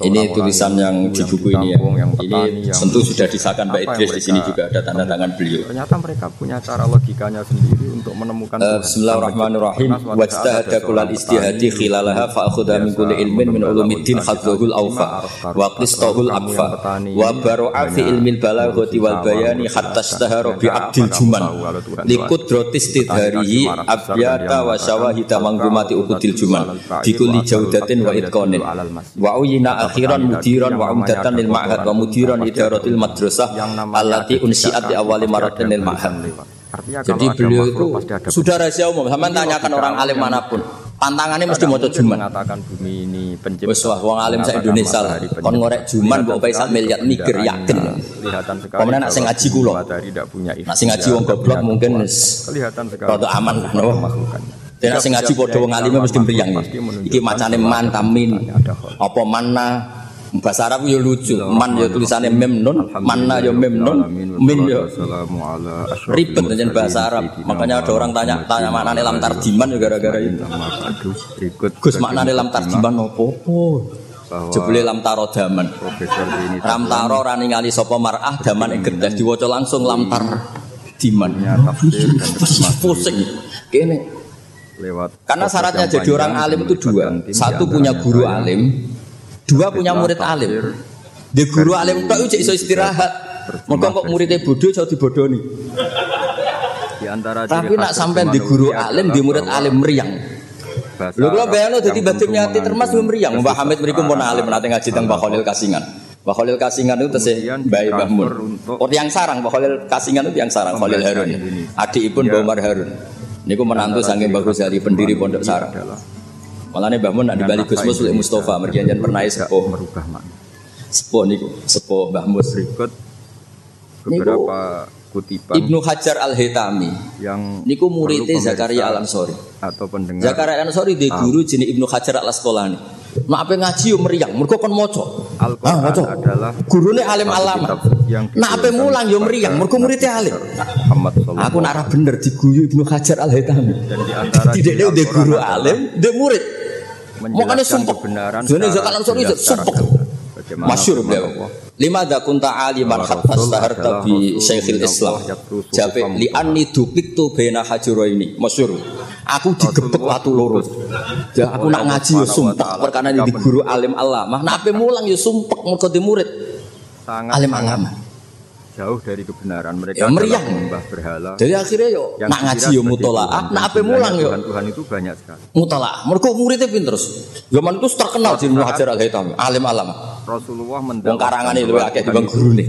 ini tulisan yang di buku ini ya. Ini tentu sudah disahkan Pak Idris di sini juga ada tanda tangan beliau. Ternyata mereka punya cara logikanya sendiri untuk menemukan. Bismillahirrahmanirrahim. Wajtahada kullal istihadi khilalaha fa akhudha min kulli ilmin min ulumiddin khadzuhul awfa wa qistahul akfa wa baru'a fi ilmil balaghati wal bayani hatta ishtahara bi abdil juman liqudratis tidharihi abyata wa syawahida manggumati ukudil juman bikulli jaudatin wa itqanin wa yina akhiran mudiran wa umdatan lil ma'had wa mudiran idaratil madrasah allati unsiat di awali maratin lil ma'had. Jadi beliau itu sudah rahasia umum. Sama tanyakan orang alim manapun, pantangannya mesti maca juman. Mengatakan bumi ini pencipta. Wes wong alim sak Indonesia lah. Kon ngorek juman mbok sak miliar mikir yakin. Kelihatan sekali. Pemenang nak sing ngaji kula. Nak sing ngaji wong goblok mungkin wis kelihatan sekali. Rada aman lah no. Tidak sing ngaji padha wong alim mesti mriyang. Iki macane man tamin. Apa manna bahasa Arab yo lucu. Man yo tulisannya mem nun, manna yo mem nun, min yo ribet dengan bahasa Arab. Makanya ada orang tanya maknane lam tarjiman yo gara-gara itu. Gus maknane lam tarjiman opo? Jebule lam taro daman. Lam taro ora ningali sapa mar'ah daman ing gedhe diwaca langsung lam tar diman. Pusing. Kene karena syaratnya jadi orang alim itu dua. Satu punya guru alim, dua punya murid alim. Di guru alim tok iso istirahat. Mergo kok muridnya bodoh iso dibodoni. Tapi nak sampean di guru alim, di murid alim meriang. Lho kula bayangno dadi Badim Nyati termas meriang. Mbah Hamid mriku pun alim nate ngaji teng Mbah Khalil Kasingan. Mbah Khalil Kasingan itu tesih Mbah Mun. Yang sarang Mbah Khalil Kasingan itu yang sarang Khalil Harun. Adikipun Mbah Umar Harun. Niku menantu saking bagus dari pendiri Pondok Sarang. Malane Mbah Mun nak dibali Gus Muslim Mustofa mergian pernah sepuh merubah makna. Sepuh niku, sepuh Mbah Mus berikut beberapa kutipan Ibnu Hajar Al-Haytami yang niku muridnya Zakaria Al-Ansori atau pendengar. Zakaria Al-Ansori di guru jenenge Ibnu Hajar Al-Asqalani. Nek ape ngaji yo meriang, mergo kon maca. Al-Qur'an adalah gurune alim alama. Nek ape mulang yo meriang, mergo muridnya alim. Aku nak ora bener diguyu Ibnu Hajar Al-Haytami. Dan di antara tidak de guru alim, de murid. Makane sumpek. Dene Zakaria Al-Ansori sumpek. Masyhur beliau. Lima kunta aliman hatta staharta bi Syekhul Islam. Jabe li anni dupiktu baina hajuraini. Masyhur. Aku digebek watu loro. Ya aku nak ngaji yo sumpek perkara di guru alim alamah. Nak ape mulang yo sumpek mergo di murid alim alamah. Jauh dari kebenaran mereka ya, meriang menyembah berhala. Jadi akhirnya yo nak ngaji yo mutolaah, nak ape mulang yo Tuhan itu banyak sekali. Mutolaah. Mergo muridnya pinter. Zaman itu terkenal Ibnu Hajar Al-Haytami, alim alamah. Rasulullah wong karangane luwih akeh dibanding gurune.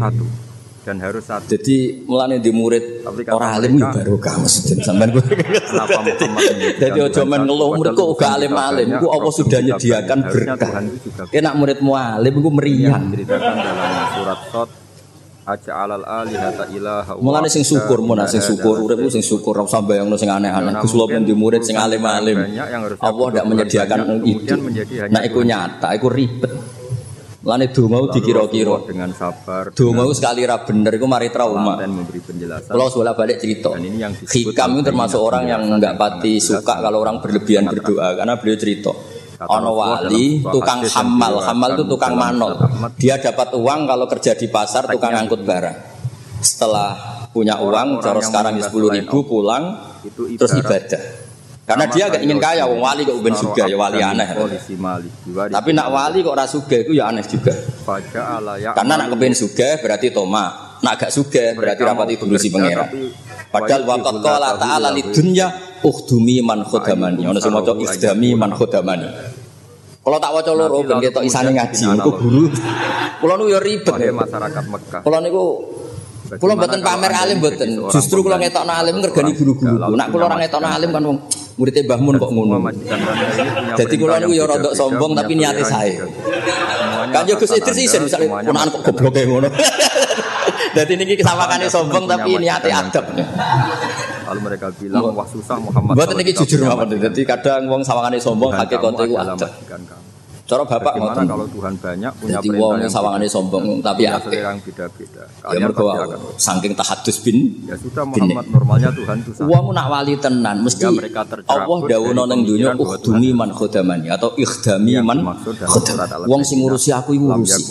Dan harus satu. Jadi mulane di murid orang alim yo barokah mesti sampean kuwi. Kenapa Muhammad Jadi aja men ngeluh mergo uga alim-alim iku apa sudah nyediakan berkah. Enak muridmu alim iku meriang. Diceritakan dalam surat Shad Aja'alal alihata ilaha. Mulane sing syukur sing syukur urip sing syukur ora usah bayangno sing aneh-aneh. Gus Lopin di murid sing alim-alim. Allah ndak menyediakan itu. Nah iku nyata, iku ribet. Lane donga dikira-kira dengan sabar. Donga sekali ra bener iku mari trauma. Dan memberi penjelasan. Kalau bolak-balik cerita. Hikam itu termasuk orang yang enggak pati suka kalau orang berlebihan berdoa karena beliau cerita. Ono wali tukang hamal itu tukang manol. Dia dapat uang kalau kerja di pasar tukang angkut barang. Setelah punya uang, cara sekarang 10.000 pulang terus ibadah. Karena dia gak ingin kaya, wong wali kok ben sugih ya wali aneh. Tapi nak wali kok ora sugih iku ya aneh juga. Karena nak kepen sugih berarti toma, nak gak sugih berarti rapati ngurusi pangeran. Padahal waqat qala ta'ala lidunya ukhdumi man khodamani. Ono sing maca ikhdami man khodamani. Kalau tak waca loro ben ketok isane ngaji, engko guru. Kula niku ya ribet masyarakat Mekah. Kula niku kula mboten pamer alim mboten. Justru kula ngetokno alim ngergani guru-guru. Nek kula ora ngetokno alim kan wong muridé Mbah Mun kok ngono. Dadi kula niku ya rada sombong tapi niate sae. Kan yo Gus Idris isin misale ponakan kok gobloke ngono. Dadi niki kesawakane sombong tapi niate adab. Lalu mereka bilang wah susah Muhammad. Mboten niki jujur mawon. Dadi kadang wong sawangane sombong hakikate iku adab. Cara bapak ngoten kalau Tuhan banyak punya perintah wong sawangane sombong tapi ya yang beda-beda. Ya mergo saking tahadus bin ya sudah Muhammad normalnya Tuhan itu wong nak wali tenan mesti Allah dawuhna ning dunya ukhdumi man khodamani atau ikhdami man khodam. Wong sing ngurusi aku iku ngurusi.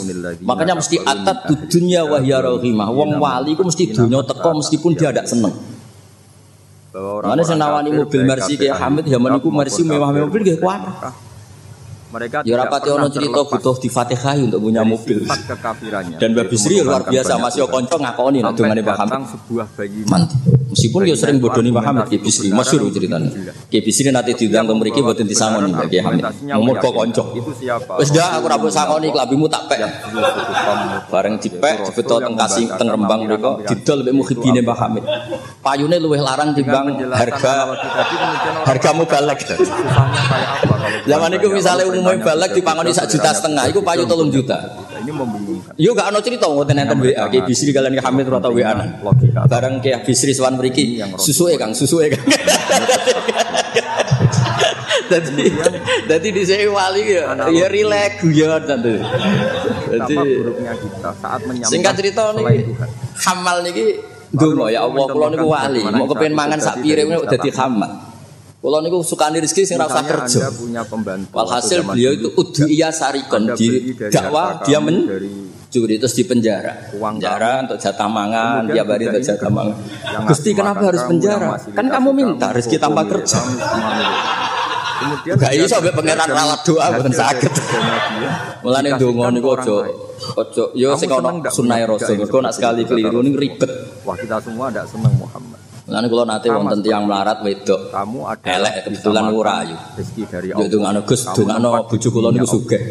Makanya mesti atat dunya wa hiya rahimah. Wong wali iku mesti dunya teko meskipun dia ndak seneng. Mana senawani mobil Mercy kayak Hamid zaman iku Mercy mewah-mewah mobil nggih kuat. Mereka ya rapati ono cerita butuh difatihai untuk punya mobil. Dan Mbak Bisri luar biasa masih konco ngakoni nek dongane Mbah Hamid. Meskipun dia sering bodoni Mbah Hamid Ki Bisri, masyhur ceritanya. Ki Bisri nanti diundang ke mriki mboten disangoni Mbak Ki Hamid. Nomor kok konco. Wis dah aku ra mbok sakoni klabimu tak pek. Bareng dipek dibeto teng Kasing teng Rembang mriko didol mbek mukhibine Mbah Hamid. Payune luwih larang timbang harga mubalek. Zaman iku misale umumnya balak dipangoni 1,5 juta, itu payu 3 juta. Ini membingungkan. Yo gak ono cerita ngoten enten WA Ki Bisri kalian Ki Hamid atau WA. Bareng Ki Bisri sowan mriki susuke Kang. Dadi dhisik wali ya rileks guyon tentu. Dadi buruknya kita saat menyambut singkat cerita niki hamal niki ndonga ya Allah kula niku wali mau kepen mangan sak piring dadi hamal. Kalau niku sukani rezeki sing ora usah kerja. Walhasil beliau itu udhiyah sarikon di dakwah dia mencuri terus di penjara. Penjara untuk jatah mangan, tiap hari untuk jatah mangan. Gusti kenapa harus penjara? Kan kamu minta rezeki tanpa kerja. Gak iso sampai pangeran ralat doa mboten saged. Mulane ndonga niku aja yo sing ana sunah Rasul. Mergo nek sekali keliru niku ribet. Wah kita semua ndak seneng Muhammad. Lan kula nate wonten tiyang melarat wedok. Kamu ada elek kebetulan ora ayu. Rezeki dari Allah. Yo dongano Gus, dongano bojo kula niku sugih.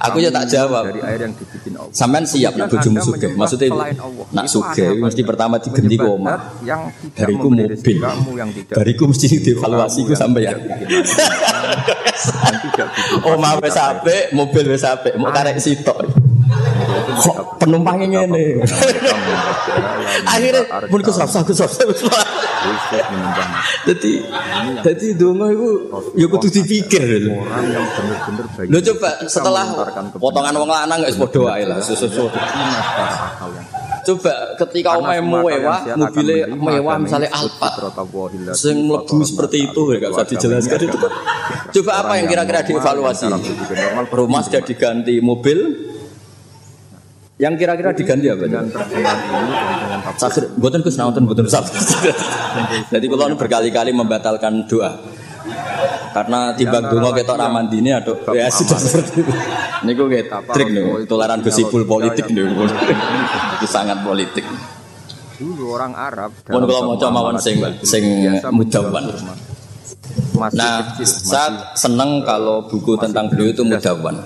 Aku ya tak jawab. Dari air yang dibikin Allah. Sampean siap nek bojomu sugih. Maksudnya nak sugih mesti pertama digenti ku omah. Bariku mobil. Bariku mesti dievaluasi ku sampean. Omah wis apik, mobil wis apik, mau karek sitok. Kok penumpangnya ngene. Akhirnya mun kesrasa. Dadi donga iku ya kudu dipikir lho. Orang yang bener-bener baik. Lho coba setelah potongan wong lanang wis padha wae lah. Coba ketika omahmu mewah, mobilnya mewah misalnya Alphard sing mlebu seperti itu ya gak usah dijelaskan itu. Coba apa yang kira-kira dievaluasi? Rumah sudah diganti, mobil yang kira-kira diganti apa? Sakit, buatan Gus Nawaton, buatan Sabtu. Jadi kalau berkali-kali membatalkan doa karena timbang donga ketok ra mandine atau ya sudah seperti itu. Niku nggih trik niku, tularan gosipul politik niku. Itu sangat politik. Dulu orang Arab pun kalau maca mawon sing mudawwan. Nah, saya senang kalau buku tentang beliau itu mudawwan.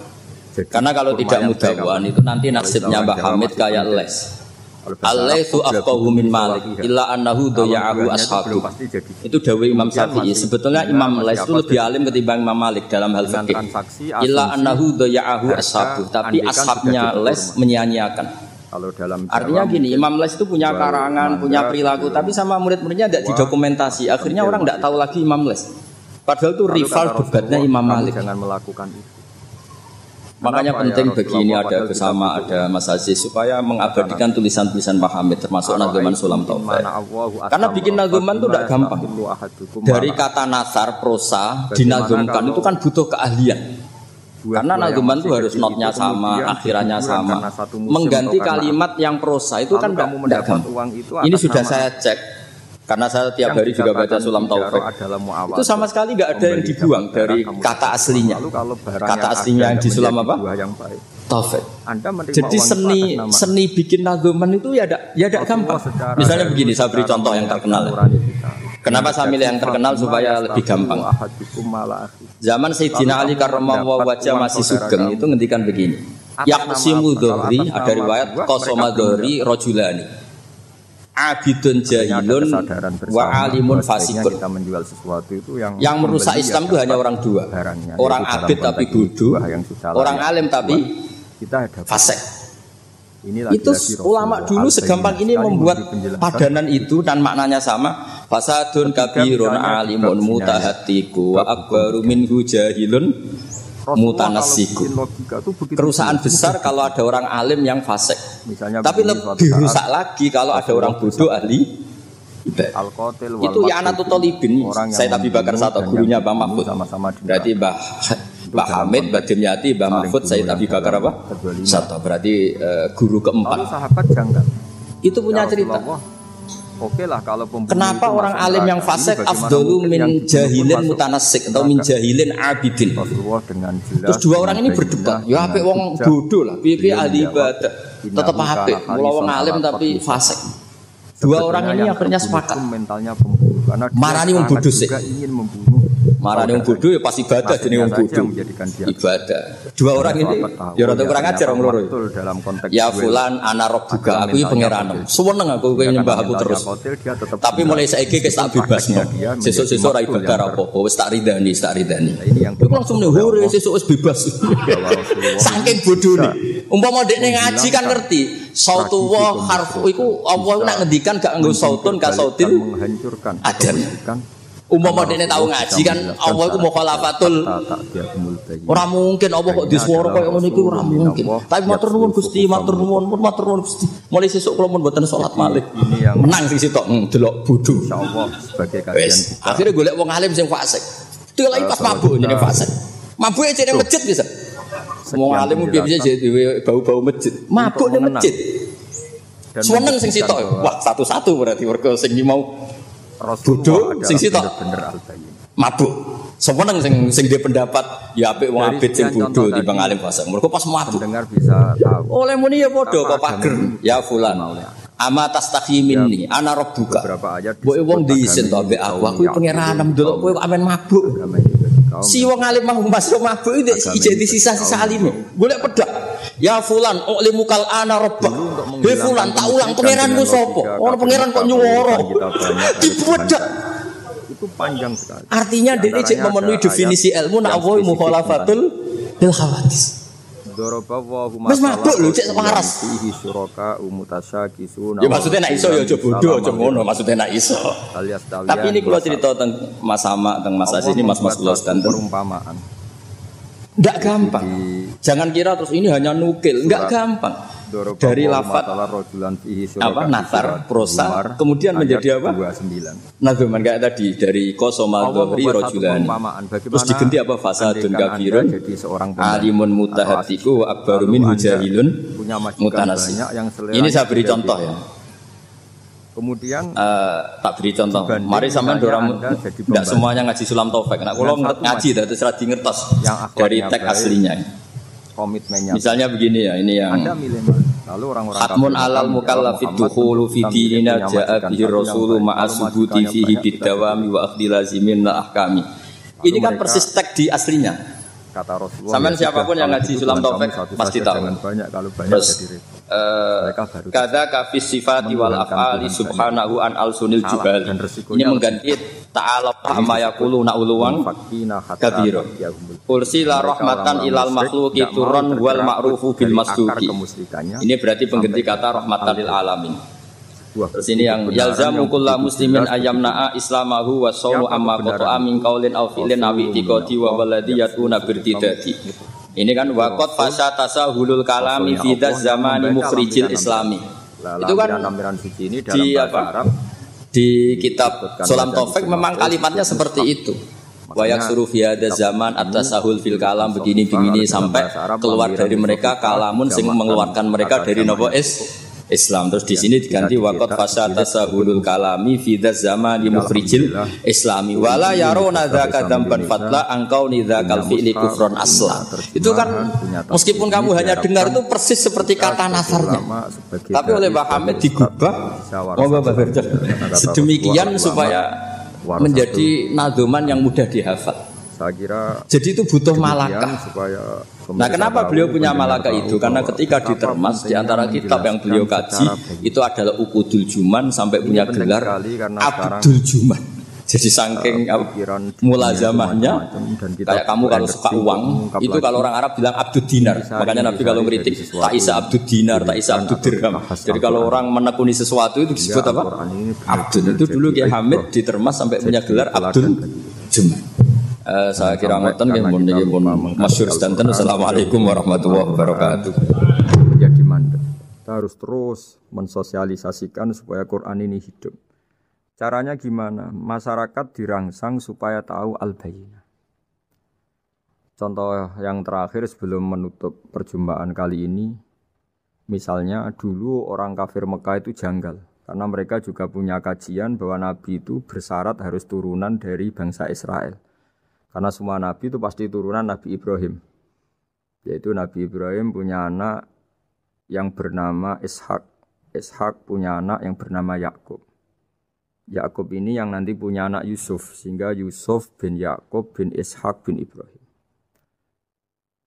Karena kalau tidak mudawwan itu nanti nasibnya Mbah Hamid kayak les. Al-Laitsu afqahu min Malik illa annahu daya'ahu ashabu. Itu dawuh Imam Syafi'i. Sebetulnya Imam Les itu lebih alim ketimbang Imam Malik dalam hal fikih. Illa annahu daya'ahu ashabu, tapi ashabnya Les menyia-nyiakan. Artinya gini, Imam Les itu punya karangan, punya perilaku, tapi sama murid-muridnya tidak didokumentasi. Akhirnya orang tidak tahu lagi Imam Les. Padahal itu rival debatnya Imam Malik. Jangan melakukan itu. Makanya penting bagi ini ada bersama ada Mas Aziz supaya mengabadikan tulisan-tulisan Pak Hamid termasuk Nadzuman Sulam Taufik. Karena bikin nadzuman itu tidak gampang. Dari kata nasar prosa dinadzumkan itu kan butuh keahlian. Karena nadzuman itu harus notnya sama, akhirannya sama. Mengganti kalimat yang prosa itu kan tidak gampang. Ini sudah saya cek. Karena saya tiap hari juga baca Sulam Taufik. Itu sama sekali nggak ada yang dibuang dari kata aslinya. Kata aslinya yang di Sulam apa? Taufik. Jadi seni bikin nadzuman itu ya tidak gampang. Misalnya begini, saya beri contoh yang terkenal. Kenapa saya milih yang terkenal supaya lebih gampang? Zaman Sayyidina Ali karramallahu wajah masih sugeng itu ngendikan begini. Yaqsimu dzurri, ada riwayat qasama dzurri rajulani. Abidun jahilun wa alimun fasikun. Yang merusak Islam itu hanya orang dua. Orang abid tapi bodoh, orang alim tapi fasik. Itu ulama dulu segampang ini membuat padanan itu dan maknanya sama. Fasadun kabirun alimun mutahatiku wa akbaru minhu jahilun mutanassiku. Kerusakan besar kalau ada orang alim yang fasik. Tapi lebih rusak lagi kalau ada orang bodoh ahli ibadah. Itu ya Anatu Tolibin. Saya Abi Bakar Sato, gurunya Mbah Mahfud. Berarti Mbah Hamid, Mbah Dimyati, Mbah Mahfud, saya Abi Bakar apa? Sato. Berarti guru keempat. Itu punya cerita. Oke lah kalau kenapa orang alim yang fasik afdalu min jahilin mutanassik atau min jahilin abidin. Terus dua orang ini berdebat. Ya apik wong bodoh lah, piye ahli ibadah. Tetap apik, mula wong alim tapi fasik. Dua orang ini akhirnya sepakat. Marani wong bodoh sih. Marani wong bodoh ya pasti ibadah jenenge wong bodoh. Ibadah. Dua orang ini ya rada kurang ajar wong loro. Ya fulan ana rabbuka, aku iki pangeran. Suweneng aku kowe nyembah aku terus. Tapi mulai saiki wis tak bebasno. Sesuk-sesuk ora ibadah apa-apa, wis tak ridani, Iku langsung nih hore sesuk wis bebas. Saking bodone. Umpama dekne ngaji kan ngerti. Sautu wa harfu iku Allah nak ngendikan gak nggo sautun ka sautin menghancurkan adan. Umpama dekne tau ngaji kan Allah iku mukhalafatul. Ora mungkin Allah kok disuara koyo ngono iku ora mungkin. Tapi matur nuwun Gusti, matur nuwun Gusti. Mulai sesuk kula mun mboten salat malih. Menang sing sitok delok bodho. Insyaallah sebagai kajian kita. Akhire golek wong alim sing fasik. Delok pas mabuk jenenge fasik. Mabuke jenenge masjid bisa. Wong alim piye-piye dhewe bau-bau masjid. Mabuk ning masjid. Seneng sing sitok. Wah, satu-satu berarti mergo sing mau bodoh sing sitok. Mabuk. Seneng sing dia pendapat ya apik wong abid sing bodoh timbang alim fasik. Mergo pas mabuk. Dengar bisa tahu. Oleh muni ya padha kok pager. Ya fulan. Ama tastahi minni ana rabbuka. Mbok wong diisin to ambek aku. Aku pangeran ndelok kowe amen mabuk. Si wong alim masuk mabuk iki jadi sisa-sisa alim. Golek pedak. Ya fulan ulimukal ana rabbak. He fulan tak ulang pangeranku sapa? Ono pangeran kok nyuwara. Dibedak. Itu panjang sekali. Artinya dene cek memenuhi definisi ilmu nak wa mukhalafatul bil hawadis. Mas mabuk lho cek waras. Ya maksudnya nak iso ya aja bodoh aja ngono, maksudnya nak iso. Tapi ini kalau cerita tentang Mas Sama, tentang Mas Aziz ini Mas Los dan perumpamaan. Enggak gampang. Jangan kira terus ini hanya nukil, enggak gampang. Dari lafaz apa natar prosa kemudian menjadi apa? Nadzuman kayak tadi dari qasama dzahri rajulani. Terus diganti apa fasadun kabirun alimun mutahatiku wa akbaru minhu jahilun mutanasi. Ini saya beri contoh ya. Kemudian tak beri contoh. Mari sampean dorang tidak semuanya ngaji Sulam Taufik. Nek kula ngaji terus ra di ngertos dari teks aslinya. Komitmennya. Misalnya begini ya, ini yang lalu orang-orang hatmun alal mukallafid dukhulu fi dinina ja'a bihi rasulu ma'asubuti fihi bidawami wa akhdhi lazimin la ahkami. Ini kan persis teks di aslinya. Kata Rasulullah. Sampeyan siapapun yang ngaji Sulam Taufik pasti tahu. Banyak kalau banyak jadi kada kafis sifati wal af'ali subhanahu an al-sunil jibal. Ini mengganti ta'ala amma yaquluna uluwan kabira. Ursila rahmatan ilal makhluqi turun wal ma'rufu bil masduqi. Ini berarti pengganti kata rahmatan lil alamin. Terus ini yang yalzamu kullu muslimin ayyamna'a islamahu wa sawmu amma qata'a min qaulin aw fi'lin aw i'tiqadi wa walladhi yatuna birtidati. Ini kan waqat fasa tasahulul kalami fi zamani mukhrijil islami. Itu kan di apa? Di kitab Sulam Taufik memang kalimatnya seperti itu. Wayak suruh fi hadza zaman at-tasahul fil kalam begini sampai keluar dari mereka kalamun sing mengeluarkan mereka dari nopo Islam. Terus di sini diganti waqat fasa tasahulul kalami fi zaman mukhrijil islami wala yaruna dzaka dzamban fatla angkau nidzakal fi'li kufron asla. Itu kan meskipun kamu hanya dengar itu persis seperti kata nasarnya, tapi oleh Mbah Hamid digubah sedemikian supaya menjadi nadoman yang mudah dihafal. Saya kira jadi itu butuh malakah. Nah, kenapa beliau punya malakah itu? Karena ketika ditermas di antara kitab yang beliau kaji itu adalah Uqudul Juman sampai punya gelar Abdul Juman. Jadi saking mulazamahnya kayak kamu kalau suka uang itu kalau orang Arab bilang Abdul Dinar. Makanya Nabi kalau ngeritik tak isa Abdul Dinar, tak isa Abdul Dirham. Jadi kalau orang menekuni sesuatu itu disebut apa? Abdul. Itu dulu Kiai Hamid ditermas sampai punya gelar Abdul Juman. Saya kira ngoten nggih pun masyhur sedanten. Assalamualaikum warahmatullahi wabarakatuh. Menjadi mandek. Kita harus terus mensosialisasikan supaya Quran ini hidup. Caranya gimana? Masyarakat dirangsang supaya tahu al-bayyinah. Contoh yang terakhir sebelum menutup perjumpaan kali ini, misalnya dulu orang kafir Mekah itu janggal karena mereka juga punya kajian bahwa Nabi itu bersyarat harus turunan dari bangsa Israel. Karena semua Nabi itu pasti turunan Nabi Ibrahim. Yaitu Nabi Ibrahim punya anak yang bernama Ishak. Ishak punya anak yang bernama Yakub. Yakub ini yang nanti punya anak Yusuf. Sehingga Yusuf bin Yakub bin Ishak bin Ibrahim.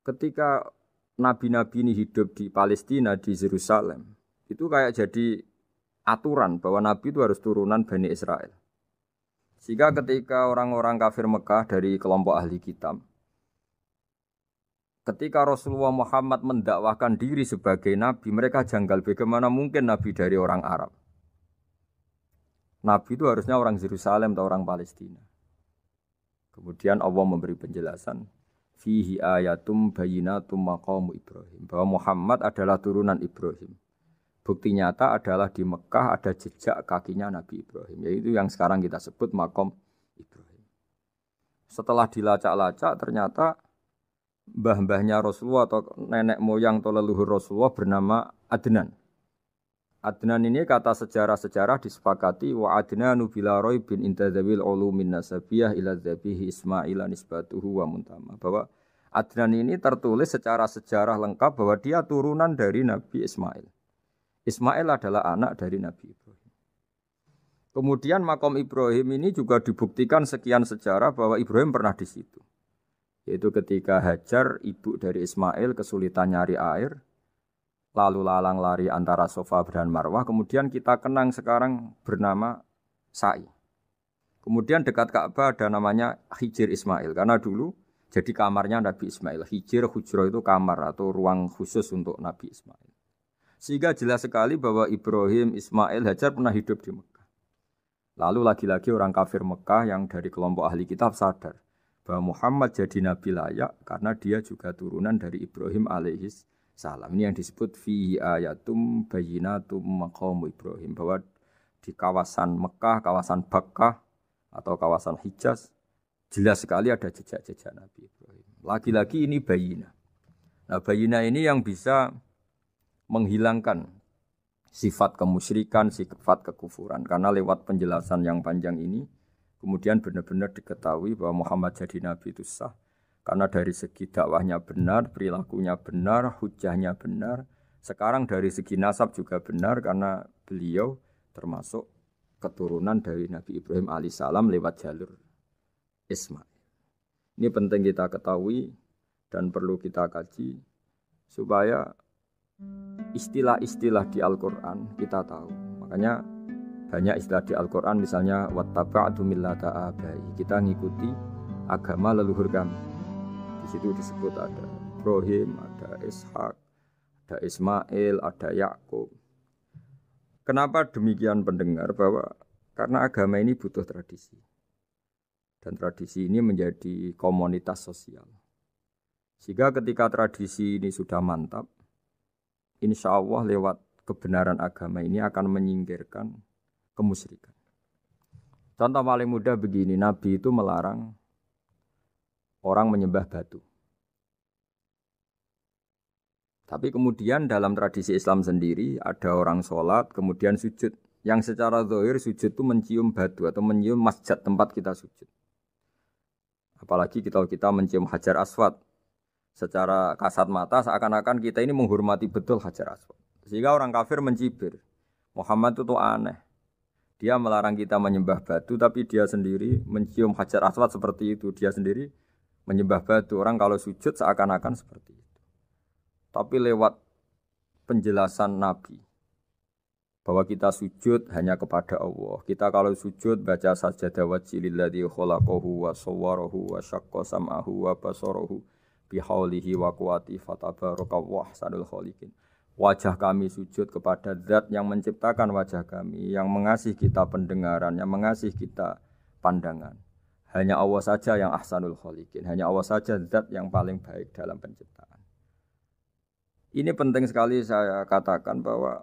Ketika Nabi-Nabi ini hidup di Palestina, di Yerusalem, itu kayak jadi aturan bahwa Nabi itu harus turunan Bani Israel. Sehingga ketika orang-orang kafir Mekah dari kelompok ahli kitab, ketika Rasulullah Muhammad mendakwahkan diri sebagai Nabi, mereka janggal bagaimana mungkin Nabi dari orang Arab. Nabi itu harusnya orang Yerusalem atau orang Palestina. Kemudian Allah memberi penjelasan, fihi ayatum bayyinatum maqamu Ibrahim, bahwa Muhammad adalah turunan Ibrahim. Bukti nyata adalah di Mekah ada jejak kakinya Nabi Ibrahim, yaitu yang sekarang kita sebut maqam Ibrahim. Setelah dilacak-lacak ternyata mbah-mbahnya Rasulullah atau nenek moyang atau leluhur Rasulullah bernama Adnan. Adnan ini kata sejarah-sejarah disepakati wa adnanu bila raibin intadzawil ulumin nasabiyah ila dzabihi Ismail nisbatuhu wa muntama. Bahwa Adnan ini tertulis secara sejarah lengkap bahwa dia turunan dari Nabi Ismail. Ismail adalah anak dari Nabi Ibrahim. Kemudian makom Ibrahim ini juga dibuktikan sekian sejarah bahwa Ibrahim pernah di situ. Yaitu ketika Hajar, ibu dari Ismail, kesulitan nyari air, lalu lalang lari antara Safa dan Marwah. Kemudian kita kenang sekarang bernama Sa'i. Kemudian dekat Ka'bah ada namanya Hijir Ismail. Karena dulu jadi kamarnya Nabi Ismail. Hijir, hujrah itu kamar atau ruang khusus untuk Nabi Ismail. Sehingga jelas sekali bahwa Ibrahim, Ismail, Hajar pernah hidup di Mekah. Lalu lagi-lagi orang kafir Mekah yang dari kelompok ahli kitab sadar bahwa Muhammad jadi nabi layak karena dia juga turunan dari Ibrahim alaihis salam. Ini yang disebut fihi ayatum bayyinatum maqamu Ibrahim, bahwa di kawasan Mekah, kawasan Bakkah atau kawasan Hijaz jelas sekali ada jejak-jejak Nabi Ibrahim. Lagi-lagi ini bayyinah. Nah, bayyinah ini yang bisa menghilangkan sifat kemusyrikan, sifat kekufuran. Karena lewat penjelasan yang panjang ini, kemudian benar-benar diketahui bahwa Muhammad jadi Nabi itu sah. Karena dari segi dakwahnya benar, perilakunya benar, hujahnya benar. Sekarang dari segi nasab juga benar, karena beliau termasuk keturunan dari Nabi Ibrahim alaihissalam lewat jalur Ismail. Ini penting kita ketahui dan perlu kita kaji, supaya istilah-istilah di Al-Quran kita tahu. Makanya banyak istilah di Al-Quran, misalnya wattaba'tu millata abai, kita ngikuti agama leluhur kami. Di situ disebut ada Ibrahim, ada Ishak, ada Ismail, ada Yakub. Kenapa demikian pendengar? Bahwa karena agama ini butuh tradisi. Dan tradisi ini menjadi komunitas sosial. Sehingga ketika tradisi ini sudah mantap, insya Allah lewat kebenaran agama ini akan menyingkirkan kemusyrikan. Contoh paling mudah begini, Nabi itu melarang orang menyembah batu. Tapi kemudian dalam tradisi Islam sendiri ada orang sholat kemudian sujud. Yang secara zahir sujud itu mencium batu atau mencium masjid tempat kita sujud. Apalagi kita mencium Hajar Aswad. Secara kasat mata seakan-akan kita ini menghormati betul Hajar Aswad. Sehingga orang kafir mencibir. Muhammad itu aneh. Dia melarang kita menyembah batu tapi dia sendiri mencium Hajar Aswad seperti itu. Dia sendiri menyembah batu. Orang kalau sujud seakan-akan seperti itu. Tapi lewat penjelasan Nabi bahwa kita sujud hanya kepada Allah. Kita kalau sujud baca sajadah wajhililladzi khalaqahu wa sawwarahu wa syaqqa sam'ahu wa basarahu bihaulihi wa quwwati fatabarokallahu ahsanul khaliqin. Wajah kami sujud kepada Zat yang menciptakan wajah kami, yang mengasihi kita pendengaran, yang mengasihi kita pandangan. Hanya Allah saja yang ahsanul khaliqin. Hanya Allah saja Zat yang paling baik dalam penciptaan. Ini penting sekali saya katakan bahwa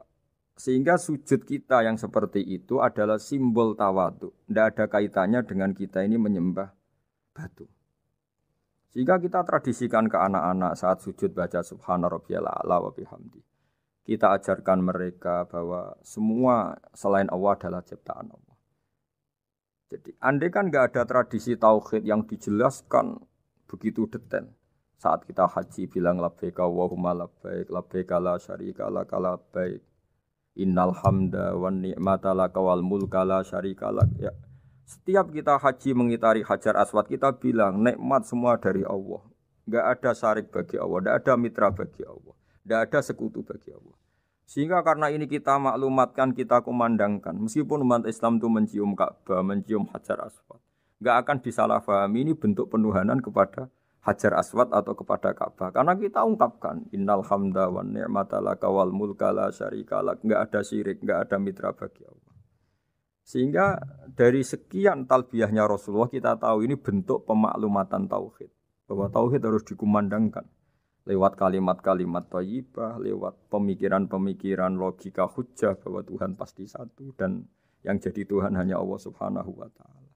sehingga sujud kita yang seperti itu adalah simbol tawadhu. Tidak ada kaitannya dengan kita ini menyembah batu. Sehingga kita tradisikan ke anak-anak saat sujud baca subhana rabbiyal a'la wa bihamdi. Kita ajarkan mereka bahwa semua selain Allah adalah ciptaan Allah. Jadi andai kan enggak ada tradisi tauhid yang dijelaskan begitu detail. Saat kita haji bilang labbaik Allahumma labbaik, labbaik la syarika lak labbaik. Innal hamda wan ni'mata laka wal mulka la syarika lak. Ya. Setiap kita haji mengitari Hajar Aswad kita bilang nikmat semua dari Allah. Enggak ada syarik bagi Allah, enggak ada mitra bagi Allah, enggak ada sekutu bagi Allah. Sehingga karena ini kita maklumatkan, kita kumandangkan. Meskipun umat Islam itu mencium Ka'bah, mencium Hajar Aswad, enggak akan disalahpahami ini bentuk penuhanan kepada Hajar Aswad atau kepada Ka'bah. Karena kita ungkapkan innal hamda wan ni'mata laka wal mulka la syarika lak. Enggak ada syirik, enggak ada mitra bagi Allah. Sehingga dari sekian talbiyahnya Rasulullah kita tahu ini bentuk pemaklumatan tauhid. Bahwa tauhid harus dikumandangkan lewat kalimat-kalimat thayyibah, lewat pemikiran-pemikiran logika hujjah bahwa Tuhan pasti satu dan yang jadi Tuhan hanya Allah Subhanahu wa taala.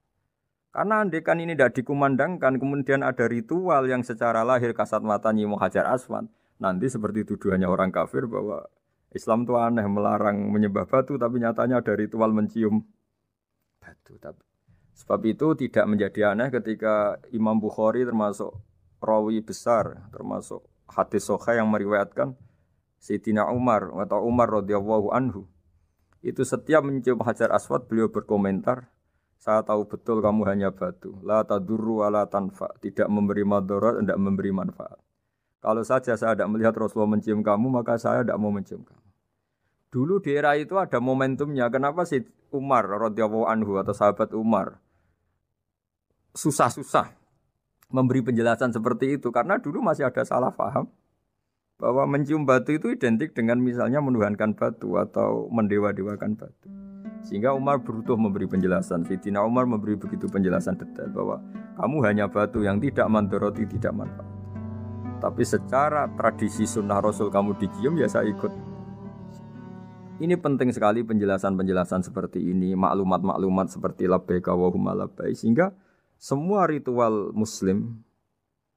Karena andekan ini tidak dikumandangkan, kemudian ada ritual yang secara lahir kasat mata nyium Hajar Aswad, nanti seperti tuduhannya orang kafir bahwa Islam itu aneh melarang menyembah batu, tapi nyatanya ada ritual mencium batu. Sebab itu tidak menjadi aneh ketika Imam Bukhari termasuk rawi besar, termasuk hadis sahih yang meriwayatkan Sayyidina Umar atau Umar radhiyallahu anhu. Itu setiap mencium Hajar Aswad beliau berkomentar, saya tahu betul kamu hanya batu. La tadurru wa la tanfa. Tidak memberi madarat, tidak memberi manfaat. Kalau saja saya tidak melihat Rasulullah mencium kamu, maka saya tidak mau mencium kamu. Dulu di era itu ada momentumnya. Kenapa sih Umar radhiyallahu anhu atau sahabat Umar susah-susah memberi penjelasan seperti itu? Karena dulu masih ada salah paham bahwa mencium batu itu identik dengan misalnya menuhankan batu atau mendewa-dewakan batu. Sehingga Umar berutuh memberi penjelasan. Sayyidina Umar memberi begitu penjelasan detail bahwa kamu hanya batu yang tidak mandoroti, tidak manfaat. Tapi secara tradisi sunnah Rasul kamu dicium, ya saya ikut. Ini penting sekali penjelasan-penjelasan seperti ini, maklumat-maklumat seperti labbaik Allahumma labbaik, sehingga semua ritual Muslim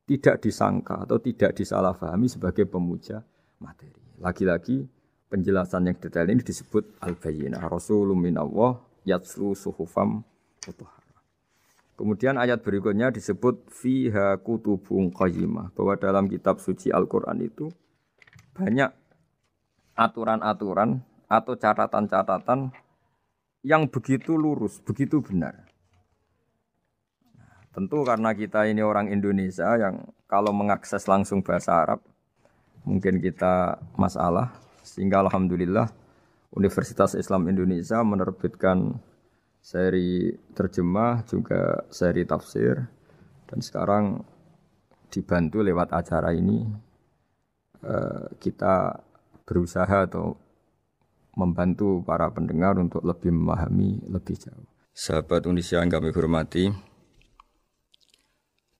tidak disangka atau tidak disalahpahami sebagai pemuja materi. Lagi-lagi penjelasan yang detail ini disebut al-bayyinah. Rasulun minallah yatslu suhufam mutahharah. Kemudian ayat berikutnya disebut fiha kutubun qayyimah, bahwa dalam kitab suci Al-Qur'an itu banyak aturan-aturan atau catatan-catatan yang begitu lurus, begitu benar. Tentu karena kita ini orang Indonesia yang kalau mengakses langsung bahasa Arab mungkin kita masalah. Sehingga alhamdulillah Universitas Islam Indonesia menerbitkan seri terjemah juga seri tafsir, dan sekarang dibantu lewat acara ini kita berusaha atau membantu para pendengar untuk lebih memahami lebih jauh. Sahabat Indonesia yang kami hormati,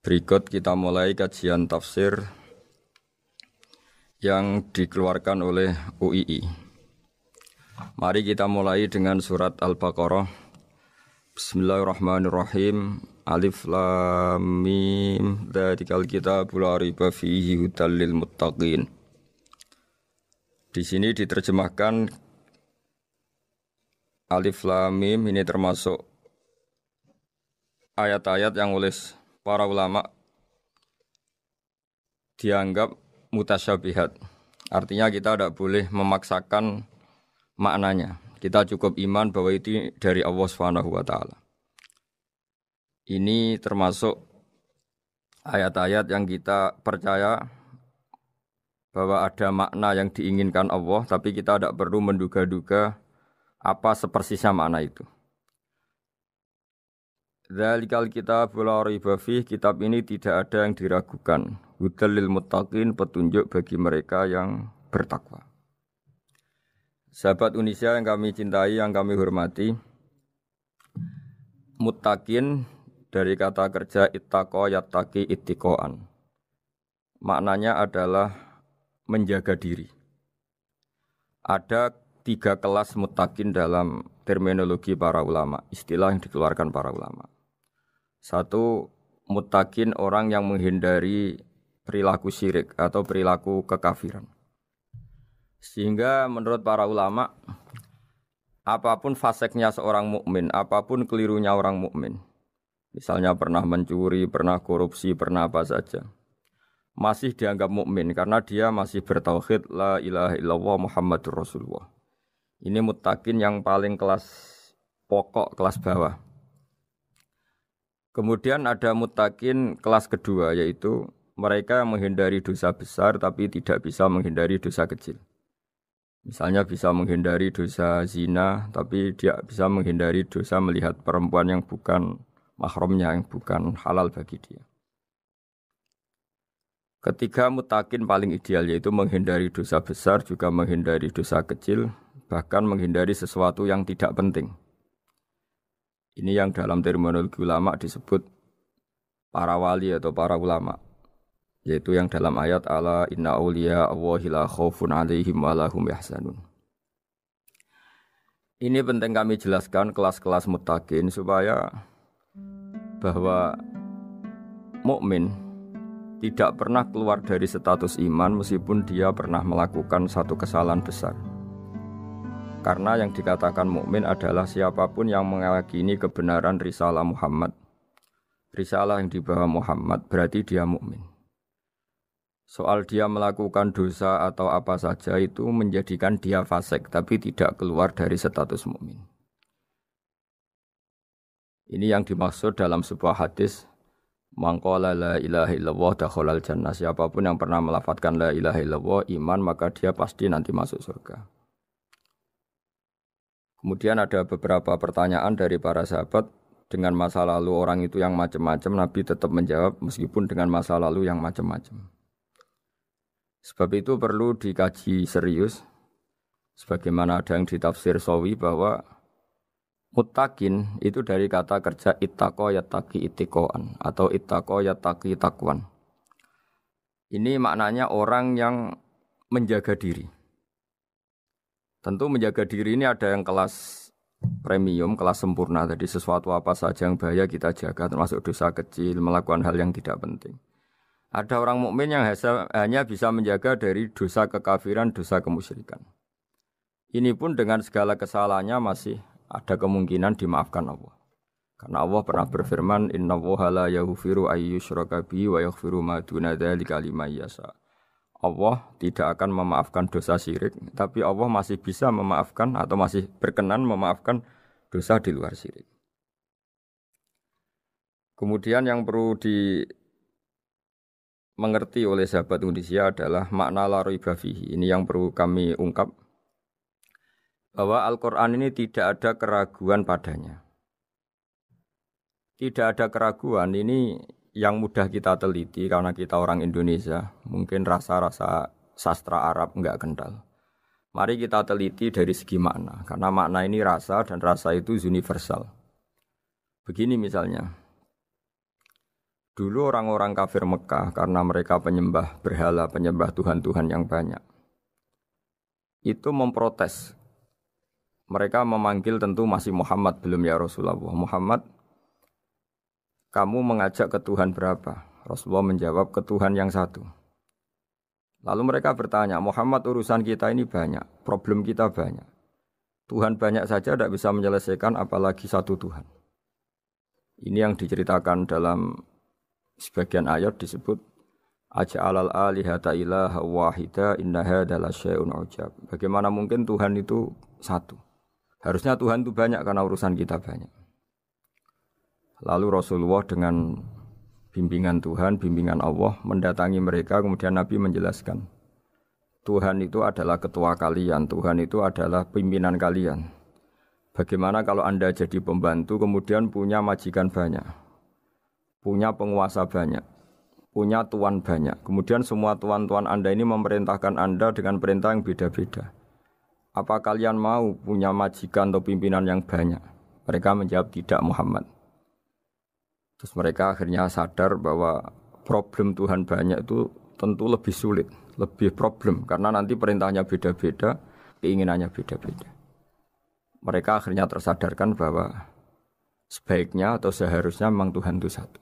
berikut kita mulai kajian tafsir yang dikeluarkan oleh UII. Mari kita mulai dengan surat Al-Baqarah. Bismillahirrahmanirrahim. Alif Lam Mim. Dzalikal kitabul la raiba fihi hudal lil muttaqin. Di sini diterjemahkan Alif Lam Mim ini termasuk ayat-ayat yang oleh para ulama dianggap mutasyabihat. Artinya kita tidak boleh memaksakan maknanya. Kita cukup iman bahwa itu dari Allah Subhanahu wa taala. Ini termasuk ayat-ayat yang kita percaya bahwa ada makna yang diinginkan Allah, tapi kita tidak perlu menduga-duga apa sepersisnya makna itu. Dzalikal kitabul la raiba fihi, kitab ini tidak ada yang diragukan. Hudal lil muttaqin, petunjuk bagi mereka yang bertakwa. Sahabat Indonesia yang kami cintai, yang kami hormati, muttaqin dari kata kerja ittaqa yattaqi ittiqaan. Maknanya adalah menjaga diri. Ada 3 kelas muttaqin dalam terminologi para ulama, istilah yang dikeluarkan para ulama. 1, muttaqin orang yang menghindari perilaku syirik atau perilaku kekafiran. Sehingga menurut para ulama, apapun faseknya seorang mukmin, apapun kelirunya orang mukmin, misalnya pernah mencuri, pernah korupsi, pernah apa saja, masih dianggap mukmin karena dia masih bertauhid la ilaha illallah Muhammadur Rasulullah. Ini muttaqin yang paling kelas pokok, kelas bawah. Kemudian ada muttaqin kelas kedua, yaitu mereka menghindari dosa besar tapi tidak bisa menghindari dosa kecil. Misalnya bisa menghindari dosa zina tapi dia bisa menghindari dosa melihat perempuan yang bukan mahramnya, yang bukan halal bagi dia. Ketiga muttaqin paling ideal yaitu menghindari dosa besar, juga menghindari dosa kecil, bahkan menghindari sesuatu yang tidak penting. Ini yang dalam terminologi ulama disebut para wali atau para ulama, yaitu yang dalam ayat ala inna awliya Allahi la khaufun alaihim wa lahum yahzanun. Ini penting kami jelaskan kelas-kelas muttaqin supaya bahwa mukmin tidak pernah keluar dari status iman meskipun dia pernah melakukan satu kesalahan besar. Karena yang dikatakan mukmin adalah siapapun yang meyakini kebenaran risalah Muhammad. Risalah yang dibawa Muhammad berarti dia mukmin. Soal dia melakukan dosa atau apa saja itu menjadikan dia fasik tapi tidak keluar dari status mukmin. Ini yang dimaksud dalam sebuah hadis, man qala la ilaha illallah dakhalal jannah. Siapapun yang pernah melafadzkan la ilaha illallah iman, maka dia pasti nanti masuk surga. Kemudian ada beberapa pertanyaan dari para sahabat dengan masa lalu orang itu yang macam-macam, Nabi tetap menjawab meskipun dengan masa lalu yang macam-macam. Sebab itu perlu dikaji serius, sebagaimana ada yang ditafsir Sawi bahwa muttaqin itu dari kata kerja ittaqa yattaqi ittiqaan atau ittaqa yattaqi taqwan. Ini maknanya orang yang menjaga diri. Tentu menjaga diri ini ada yang kelas premium, kelas sempurna. Jadi sesuatu apa saja yang bahaya kita jaga, termasuk dosa kecil, melakukan hal yang tidak penting. Ada orang mukmin yang hanya bisa menjaga dari dosa kekafiran, dosa kemusyrikan. Ini pun dengan segala kesalahannya masih ada kemungkinan dimaafkan Allah. Karena Allah pernah berfirman, innallaha la yaghfiru ayyushraka bihi wa yaghfiru ma duna dzalika liman yasha. Allah tidak akan memaafkan dosa syirik, tapi Allah masih bisa memaafkan atau masih berkenan memaafkan dosa di luar syirik. Kemudian yang perlu dimengerti oleh sahabat Indonesia adalah makna la raiba fihi. Ini yang perlu kami ungkap, bahwa Al-Quran ini tidak ada keraguan padanya. Tidak ada keraguan ini yang mudah kita teliti karena kita orang Indonesia. Mungkin rasa-rasa sastra Arab enggak kental. Mari kita teliti dari segi makna. Karena makna ini rasa dan rasa itu universal. Begini misalnya. Dulu orang-orang kafir Mekah karena mereka penyembah berhala, penyembah Tuhan-Tuhan yang banyak. Itu memprotes. Mereka memanggil tentu masih Muhammad, belum ya Rasulullah. Muhammad, kamu mengajak ke Tuhan berapa? Rasulullah menjawab, ke Tuhan yang satu. Lalu mereka bertanya, Muhammad urusan kita ini banyak, problem kita banyak. Tuhan banyak saja tidak bisa menyelesaikan apalagi satu Tuhan. Ini yang diceritakan dalam sebagian ayat disebut aja'alal alihata ilaha wahida inna hadza lasyai'un ujab. Bagaimana mungkin Tuhan itu satu? Harusnya Tuhan itu banyak karena urusan kita banyak. Lalu Rasulullah dengan bimbingan Tuhan, bimbingan Allah mendatangi mereka, kemudian Nabi menjelaskan Tuhan itu adalah ketua kalian, Tuhan itu adalah pimpinan kalian. Bagaimana kalau Anda jadi pembantu kemudian punya majikan banyak, punya penguasa banyak, punya tuan banyak. Kemudian semua tuan-tuan Anda ini memerintahkan Anda dengan perintah yang beda-beda. Apa kalian mau punya majikan atau pimpinan yang banyak? Mereka menjawab tidak Muhammad. Terus mereka akhirnya sadar bahwa problem Tuhan banyak itu tentu lebih sulit, lebih problem. Karena nanti perintahnya beda-beda, keinginannya beda-beda. Mereka akhirnya tersadarkan bahwa sebaiknya atau seharusnya memang Tuhan itu satu.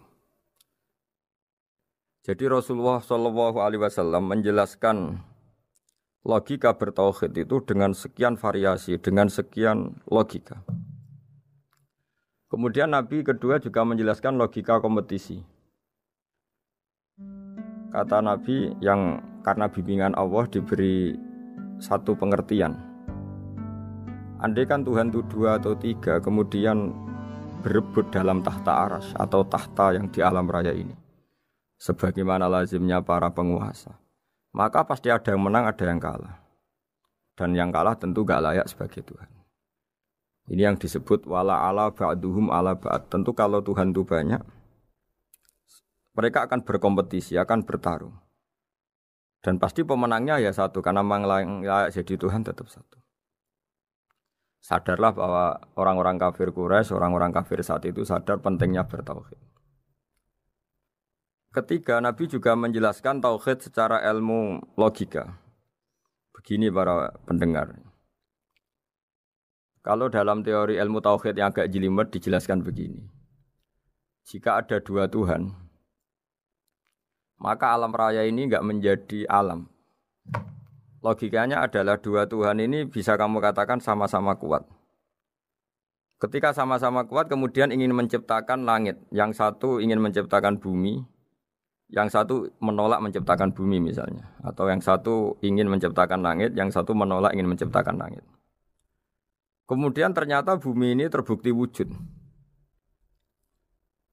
Jadi Rasulullah SAW menjelaskan logika bertauhid itu dengan sekian variasi, dengan sekian logika. Kemudian Nabi kedua juga menjelaskan logika kompetisi. Kata Nabi yang karena bimbingan Allah diberi satu pengertian. Andai kan Tuhan itu 2 atau 3, kemudian berebut dalam tahta arsy atau tahta yang di alam raya ini. Sebagaimana lazimnya para penguasa. Maka pasti ada yang menang, ada yang kalah. Dan yang kalah tentu gak layak sebagai Tuhan. Ini yang disebut wala ala ba'duhum ala ba'd. Tentu kalau Tuhan itu banyak, mereka akan berkompetisi, akan bertarung. Dan pasti pemenangnya ya satu, karena memang layak jadi Tuhan tetap satu. Sadarlah bahwa orang-orang kafir Quraisy, orang-orang kafir saat itu sadar pentingnya bertauhid. Ketiga, Nabi juga menjelaskan tauhid secara ilmu logika. Begini para pendengar. Kalau dalam teori ilmu tauhid yang agak jelimet dijelaskan begini. Jika ada 2 Tuhan, maka alam raya ini enggak menjadi alam. Logikanya adalah 2 Tuhan ini bisa kamu katakan sama-sama kuat. Ketika sama-sama kuat kemudian ingin menciptakan langit. Yang satu ingin menciptakan bumi, yang satu menolak menciptakan bumi misalnya. Atau yang satu ingin menciptakan langit, yang satu menolak ingin menciptakan langit. Kemudian ternyata bumi ini terbukti wujud.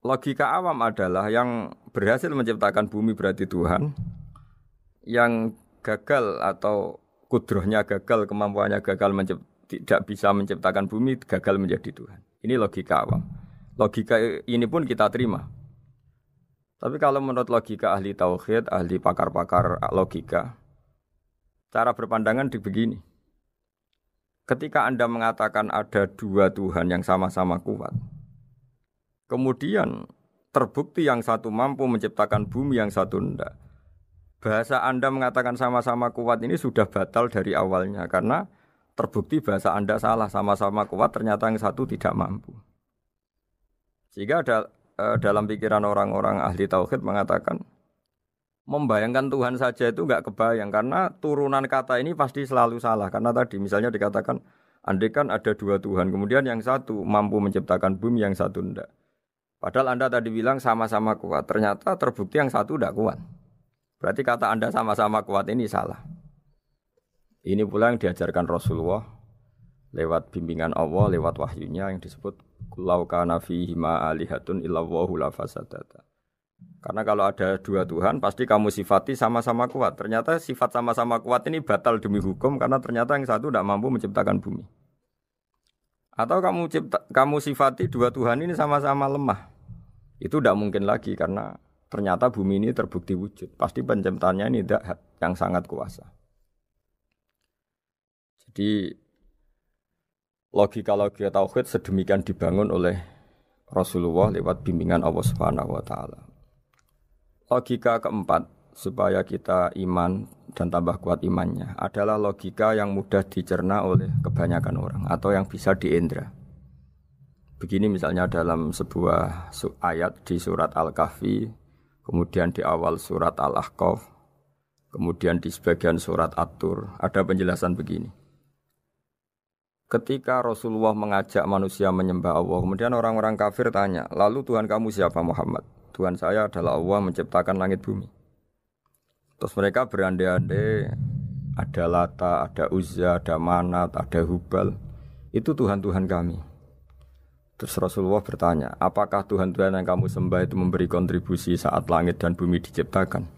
Logika awam adalah yang berhasil menciptakan bumi berarti Tuhan. Yang gagal atau kudrohnya gagal, kemampuannya gagal tidak bisa menciptakan bumi, gagal menjadi Tuhan. Ini logika awam. Logika ini pun kita terima. Tapi kalau menurut logika ahli tauhid, ahli pakar-pakar logika, cara berpandangan begini. Ketika Anda mengatakan ada 2 Tuhan yang sama-sama kuat, kemudian terbukti yang satu mampu menciptakan bumi, yang satu tidak. Bahasa Anda mengatakan sama-sama kuat ini sudah batal dari awalnya karena terbukti bahasa Anda salah, sama-sama kuat ternyata yang satu tidak mampu. Sehingga dalam pikiran orang-orang ahli tauhid mengatakan membayangkan Tuhan saja itu enggak kebayang karena turunan kata ini pasti selalu salah. Karena tadi misalnya dikatakan andai kan ada 2 Tuhan, kemudian yang satu mampu menciptakan bumi, yang satu tidak. Padahal Anda tadi bilang sama-sama kuat, ternyata terbukti yang satu tidak kuat. Berarti kata Anda sama-sama kuat ini salah. Ini pula yang diajarkan Rasulullah lewat bimbingan Allah, lewat wahyunya yang disebut Lau kana fihi ma alihatun illallahu la fasadata. Karena kalau ada 2 Tuhan pasti kamu sifati sama-sama kuat. Ternyata sifat sama-sama kuat ini batal demi hukum karena ternyata yang satu tidak mampu menciptakan bumi. Atau kamu sifati 2 Tuhan ini sama-sama lemah. Itu tidak mungkin lagi karena ternyata bumi ini terbukti wujud. Pasti penciptanya ini tidak yang sangat kuasa. Jadi logika-logika tauhid sedemikian dibangun oleh Rasulullah lewat bimbingan Allah Subhanahu wa taala. Logika keempat supaya kita iman dan tambah kuat imannya adalah logika yang mudah dicerna oleh kebanyakan orang atau yang bisa diindra. Begini misalnya dalam sebuah ayat di surat Al-Kahfi, kemudian di awal surat Al-Ahqaf, kemudian di sebagian surat At-Tur, ada penjelasan begini. Ketika Rasulullah mengajak manusia menyembah Allah, kemudian orang-orang kafir tanya, lalu Tuhan kamu siapa Muhammad? Tuhan saya adalah Allah menciptakan langit bumi. Terus mereka berandai-andai, ada Lata, ada Uzza, ada Manat, ada Hubal. Itu Tuhan-Tuhan kami. Terus Rasulullah bertanya, apakah Tuhan-Tuhan yang kamu sembah itu memberi kontribusi saat langit dan bumi diciptakan?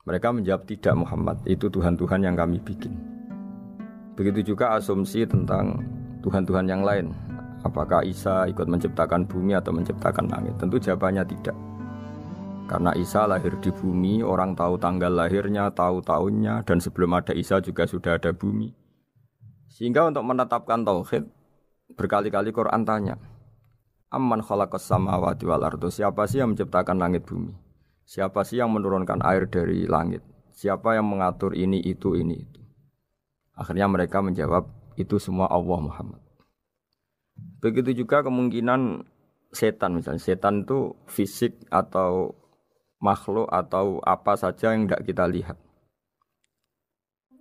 Mereka menjawab, tidak Muhammad, itu Tuhan-Tuhan yang kami bikin. Begitu juga asumsi tentang Tuhan-Tuhan yang lain. Apakah Isa ikut menciptakan bumi atau menciptakan langit? Tentu jawabannya tidak. Karena Isa lahir di bumi, orang tahu tanggal lahirnya, tahu tahunnya, dan sebelum ada Isa juga sudah ada bumi. Sehingga untuk menetapkan tauhid, berkali-kali Quran tanya, Amman khalaqas samawati wal ardo, siapa sih yang menciptakan langit bumi? Siapa sih yang menurunkan air dari langit? Siapa yang mengatur ini, itu. Akhirnya mereka menjawab, itu semua Allah Muhammad. Begitu juga kemungkinan setan misalnya. Setan itu fisik atau makhluk atau apa saja yang tidak kita lihat.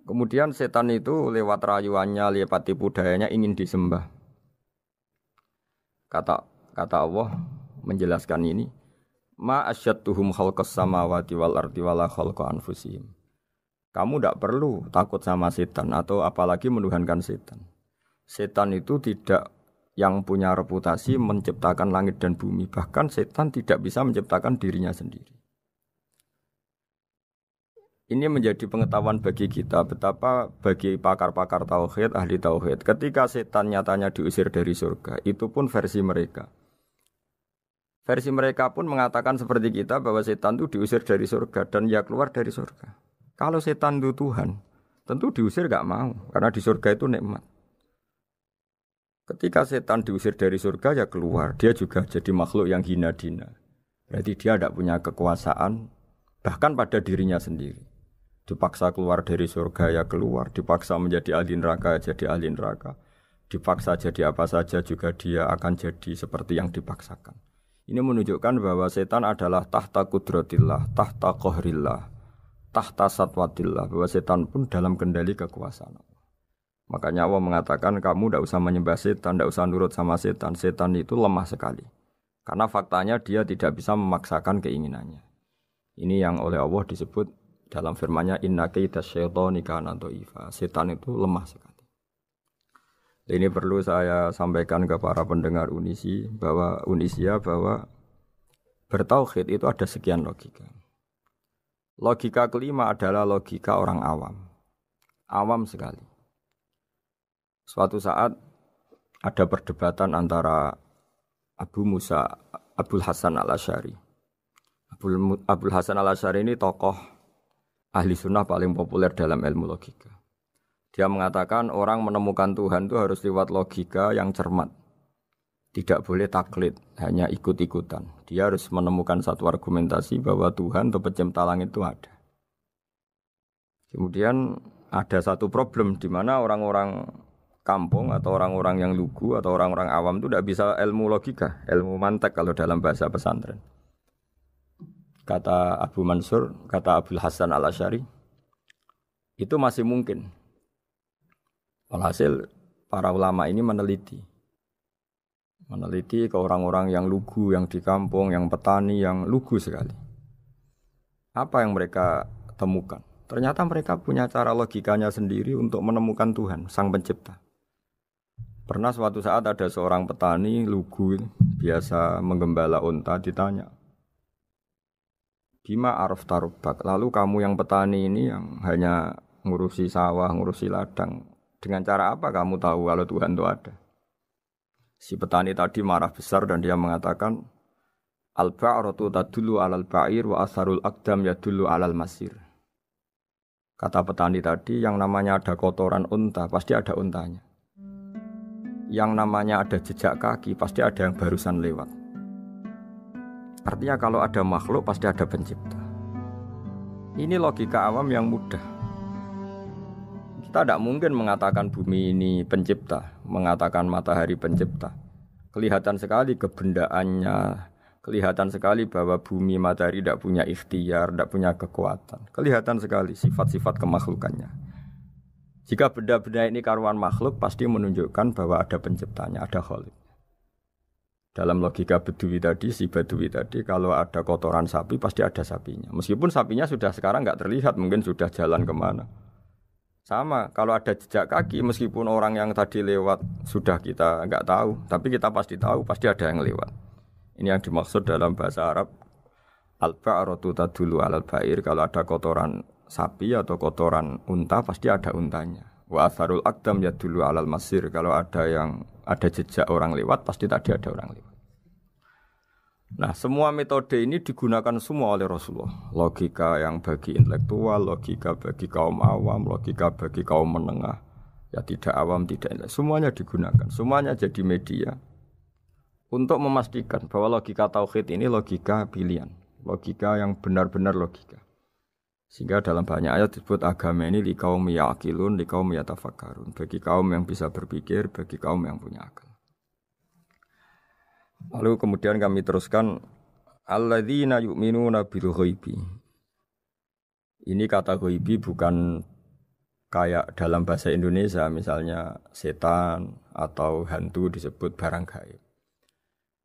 Kemudian setan itu lewat rayuannya, lewat tipu dayanya ingin disembah. Kata Allah menjelaskan ini, ma asyadduhum khalqas samawati wal ardi wala khalqa anfusihim. Kamu tidak perlu takut sama setan atau apalagi menuhankan setan. Setan itu tidak yang punya reputasi menciptakan langit dan bumi. Bahkan setan tidak bisa menciptakan dirinya sendiri. Ini menjadi pengetahuan bagi kita betapa bagi pakar-pakar tauhid, ahli tauhid, ketika setan nyatanya diusir dari surga, itu pun versi mereka. Versi mereka pun mengatakan seperti kita bahwa setan itu diusir dari surga dan ya keluar dari surga. Kalau setan itu Tuhan, tentu diusir gak mau, karena di surga itu nikmat. Ketika setan diusir dari surga ya keluar, dia juga jadi makhluk yang hina-dina. Berarti dia tidak punya kekuasaan, bahkan pada dirinya sendiri. Dipaksa keluar dari surga ya keluar, dipaksa menjadi ahli neraka ya jadi ahli neraka. Dipaksa jadi apa saja juga dia akan jadi seperti yang dipaksakan. Ini menunjukkan bahwa setan adalah tahta kudratillah, tahta qahrillah, tahta satwatillah, bahwa setan pun dalam kendali kekuasaan Allah. Makanya Allah mengatakan kamu tidak usah menyembah setan, tidak usah nurut sama setan. Setan itu lemah sekali. Karena faktanya dia tidak bisa memaksakan keinginannya. Ini yang oleh Allah disebut dalam firman-Nya inna kaida syaitani kana dhaifa. Setan itu lemah sekali. Ini perlu saya sampaikan ke para pendengar Unisia bahwa bertauhid itu ada sekian logika. Logika kelima adalah logika orang awam. Awam sekali. Suatu saat ada perdebatan antara Abul Hasan al-Asy'ari. Abul Hasan al-Asy'ari ini tokoh ahli sunnah paling populer dalam ilmu logika. Dia mengatakan orang menemukan Tuhan itu harus lewat logika yang cermat. Tidak boleh taklid, hanya ikut-ikutan. Dia harus menemukan satu argumentasi bahwa Tuhan atau pencipta langit itu ada. Kemudian ada satu problem di mana orang-orang kampung atau orang-orang yang lugu atau orang-orang awam itu tidak bisa ilmu logika, ilmu mantek kalau dalam bahasa pesantren. Kata Abu Mansur, kata Abul Hasan al-Asy'ari, itu masih mungkin. Alhasil para ulama ini meneliti ke orang-orang yang lugu, yang di kampung, yang petani, yang lugu sekali. Apa yang mereka temukan? Ternyata mereka punya cara logikanya sendiri untuk menemukan Tuhan, Sang Pencipta. Pernah suatu saat ada seorang petani lugu, biasa menggembala unta, ditanya, Bima araf tarubak, lalu kamu yang petani ini yang hanya ngurusi sawah, ngurusi ladang, dengan cara apa kamu tahu kalau Tuhan itu ada? Si petani tadi marah besar dan dia mengatakan, Al-ba'ratu tadullu alal ba'ir wa asharul aqdam yadullu alal masir. Kata petani tadi, yang namanya ada kotoran unta, pasti ada untanya. Yang namanya ada jejak kaki, pasti ada yang barusan lewat. Artinya kalau ada makhluk pasti ada pencipta. Ini logika awam yang mudah. Kita tidak mungkin mengatakan bumi ini pencipta, mengatakan matahari pencipta. Kelihatan sekali kebendaannya, kelihatan sekali bahwa bumi matahari tidak punya ikhtiar, tidak punya kekuatan. Kelihatan sekali sifat-sifat kemakhlukannya. Jika benda-benda ini karuan makhluk, pasti menunjukkan bahwa ada penciptanya, ada khalik. Dalam logika Bedui tadi, si Bedui tadi, kalau ada kotoran sapi, pasti ada sapinya. Meskipun sapinya sudah sekarang nggak terlihat, mungkin sudah jalan kemana. Sama, kalau ada jejak kaki, meskipun orang yang tadi lewat sudah kita nggak tahu, tapi kita pasti tahu, pasti ada yang lewat. Ini yang dimaksud dalam bahasa Arab, al-ba'ratu tadullu 'alal ba'ir. Kalau ada kotoran sapi atau kotoran unta, pasti ada untanya. Wa atharul aqdam yadullu 'alal masir. Kalau ada jejak orang lewat, pasti tadi ada orang lewat. Nah, semua metode ini digunakan semua oleh Rasulullah. Logika yang bagi intelektual, logika bagi kaum awam, logika bagi kaum menengah. Ya tidak awam, tidak intelektual. Semuanya digunakan. Semuanya jadi media untuk memastikan bahwa logika tauhid ini logika pilihan. Logika yang benar-benar logika. Sehingga dalam banyak ayat disebut agama ini li kaum ya'qilun, li kaum yatafakkarun. Bagi kaum yang bisa berpikir, bagi kaum yang punya akal. Lalu kemudian kami teruskan alladzina yu'minuna bil ghaibi. Ini kata ghaibi bukan kayak dalam bahasa Indonesia misalnya setan atau hantu disebut barang gaib.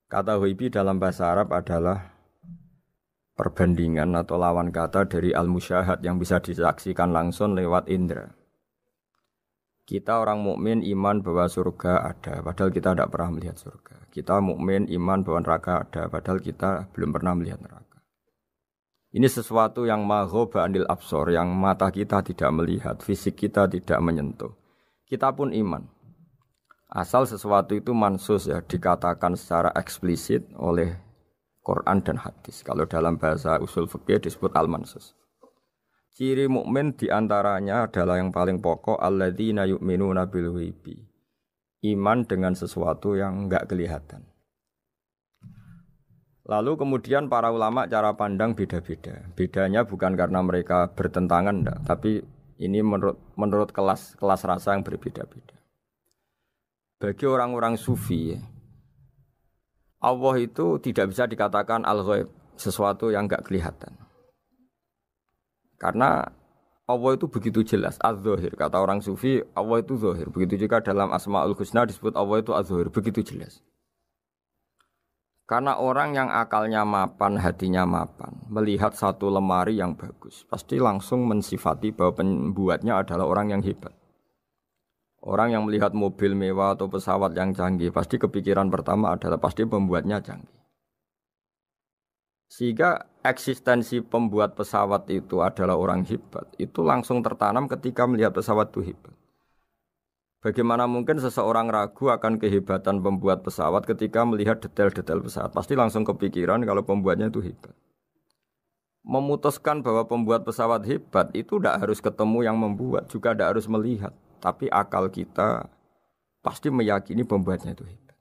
Kata ghaibi dalam bahasa Arab adalah perbandingan atau lawan kata dari al-musyahad yang bisa disaksikan langsung lewat indera. Kita orang mukmin iman bahwa surga ada, padahal kita tidak pernah melihat surga. Kita mukmin iman bahwa neraka ada, padahal kita belum pernah melihat neraka. Ini sesuatu yang maghoba anil absor, yang mata kita tidak melihat, fisik kita tidak menyentuh. Kita pun iman. Asal sesuatu itu mansus ya, dikatakan secara eksplisit oleh Quran dan hadis. Kalau dalam bahasa usul fikih disebut al-mansus. Ciri mukmin diantaranya adalah yang paling pokok alladzina yu'minuna bil ghaibi. Iman dengan sesuatu yang enggak kelihatan. Lalu kemudian para ulama cara pandang beda-beda. Bedanya bukan karena mereka bertentangan enggak, tapi ini menurut kelas rasa yang berbeda-beda. Bagi orang-orang sufi, Allah itu tidak bisa dikatakan al-ghaib, sesuatu yang enggak kelihatan. Karena Allah itu begitu jelas, az-zahir. Kata orang sufi, Allah itu zahir. Begitu juga dalam Asmaul Husna disebut Allah itu az-zahir, begitu jelas. Karena orang yang akalnya mapan, hatinya mapan, melihat satu lemari yang bagus, pasti langsung mensifati bahwa pembuatnya adalah orang yang hebat. Orang yang melihat mobil mewah atau pesawat yang canggih, pasti kepikiran pertama adalah pasti pembuatnya canggih. Sehingga eksistensi pembuat pesawat itu adalah orang hebat, itu langsung tertanam ketika melihat pesawat itu hebat. Bagaimana mungkin seseorang ragu akan kehebatan pembuat pesawat ketika melihat detail-detail pesawat? Pasti langsung kepikiran kalau pembuatnya itu hebat. Memutuskan bahwa pembuat pesawat hebat itu tidak harus ketemu yang membuat, juga tidak harus melihat. Tapi akal kita pasti meyakini pembuatnya itu hebat.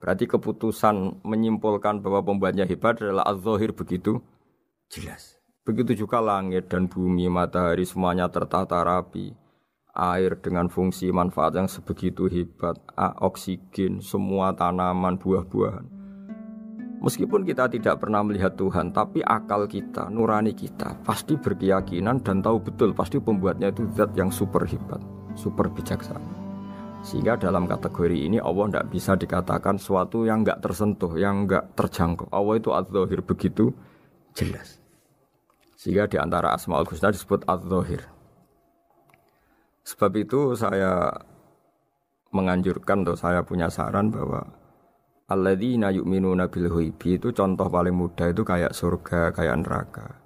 Berarti keputusan menyimpulkan bahwa pembuatnya hebat adalah az-zahir begitu jelas. Begitu juga langit dan bumi, matahari semuanya tertata rapi. Air dengan fungsi manfaat yang sebegitu hebat, oksigen, semua tanaman, buah-buahan. Meskipun kita tidak pernah melihat Tuhan, tapi akal kita, nurani kita pasti berkeyakinan dan tahu betul pasti pembuatnya itu zat yang super hebat, super bijaksana. Sehingga dalam kategori ini Allah tidak bisa dikatakan sesuatu yang enggak tersentuh, yang enggak terjangkau. Allah itu az-zahir begitu jelas. Sehingga di antara Asmaul Husna disebut az-zahir. Sebab itu saya menganjurkan atau saya punya saran bahwa alladzina yu'minuna bil ghaibi itu contoh paling mudah itu kayak surga, kayak neraka.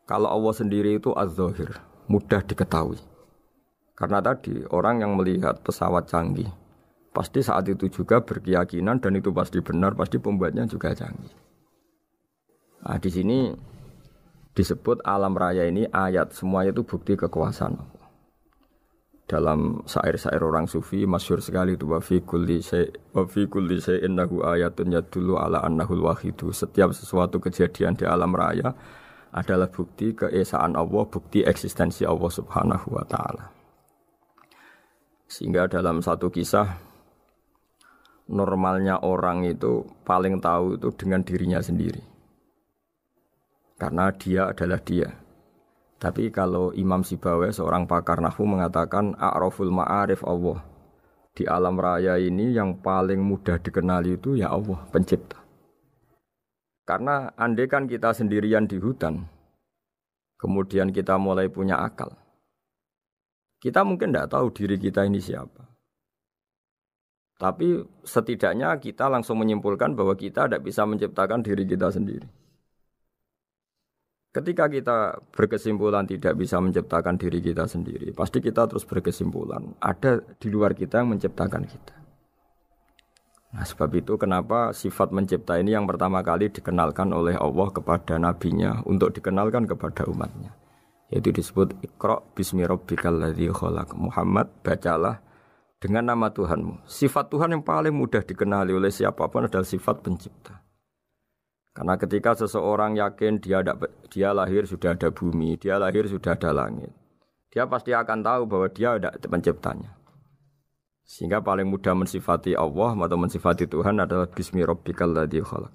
Kalau Allah sendiri itu az-zahir, mudah diketahui. Karena tadi orang yang melihat pesawat canggih pasti saat itu juga berkeyakinan dan itu pasti benar, pasti pembuatnya juga canggih. Nah, di sini disebut alam raya ini ayat, semuanya itu bukti kekuasaan Allah. dalam syair-syair orang sufi masyhur sekali itu wa fi kulli syai'in lahu ayatun yadullu ala annahul wahidu. Setiap sesuatu kejadian di alam raya adalah bukti keesaan Allah, bukti eksistensi Allah Subhanahu wa taala. Sehingga dalam satu kisah normalnya orang itu paling tahu itu dengan dirinya sendiri. Karena dia adalah dia. Tapi kalau Imam Sibawayh seorang pakar nahwu mengatakan a'raful ma'arif Allah. Di alam raya ini yang paling mudah dikenali itu ya Allah, pencipta. Karena andai kan kita sendirian di hutan, kemudian kita mulai punya akal. Kita mungkin tidak tahu diri kita ini siapa. Tapi setidaknya kita langsung menyimpulkan bahwa kita tidak bisa menciptakan diri kita sendiri. Ketika kita berkesimpulan tidak bisa menciptakan diri kita sendiri, pasti kita terus berkesimpulan ada di luar kita yang menciptakan kita. Nah, sebab itu kenapa sifat mencipta ini yang pertama kali dikenalkan oleh Allah kepada nabinya untuk dikenalkan kepada umatnya. Yaitu disebut Iqra bismi rabbikal ladzi khalaq. Muhammad, bacalah dengan nama Tuhanmu. Sifat Tuhan yang paling mudah dikenali oleh siapapun adalah sifat pencipta. Karena ketika seseorang yakin dia lahir sudah ada bumi, dia lahir sudah ada langit, dia pasti akan tahu bahwa dia ada penciptanya. Sehingga paling mudah mensifati Allah atau mensifati Tuhan adalah bismi rabbikal ladzi khalaq.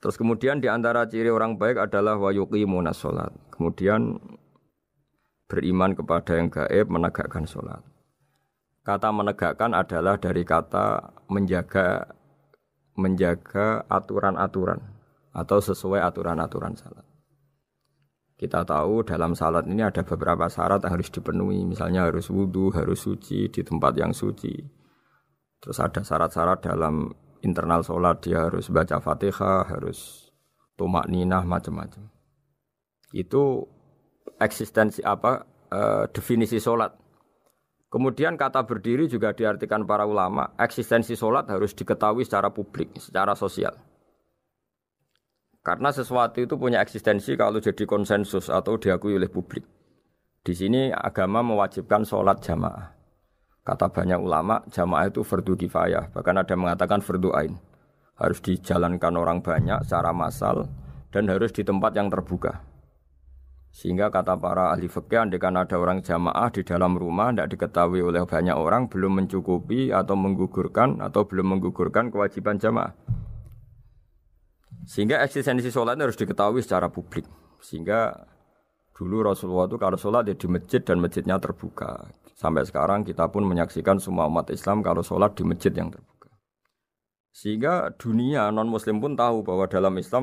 Terus kemudian di antara ciri orang baik adalah wa yuqimunas shalat. Kemudian beriman kepada yang gaib, menegakkan salat. Kata menegakkan adalah dari kata menjaga aturan-aturan atau sesuai aturan-aturan salat. Kita tahu dalam salat ini ada beberapa syarat yang harus dipenuhi. Misalnya harus wudu, harus suci di tempat yang suci. Terus ada syarat-syarat dalam internal salat, dia harus baca Fatihah, harus tumakninah, macam-macam. Itu eksistensi definisi salat. Kemudian kata berdiri juga diartikan para ulama, eksistensi sholat harus diketahui secara publik, secara sosial. Karena sesuatu itu punya eksistensi kalau jadi konsensus atau diakui oleh publik. Di sini agama mewajibkan sholat jamaah. Kata banyak ulama, jamaah itu fardu kifayah, bahkan ada yang mengatakan fardu ain. Harus dijalankan orang banyak secara massal dan harus di tempat yang terbuka. Sehingga kata para ahli fikih, andaikan ada orang jamaah di dalam rumah tidak diketahui oleh banyak orang, belum mencukupi atau belum menggugurkan kewajiban jamaah. Sehingga eksistensi sholat harus diketahui secara publik. Sehingga dulu Rasulullah itu kalau sholat ya di masjid dan masjidnya terbuka. Sampai sekarang kita pun menyaksikan semua umat Islam kalau sholat di masjid yang terbuka. Sehingga dunia non-muslim pun tahu bahwa dalam Islam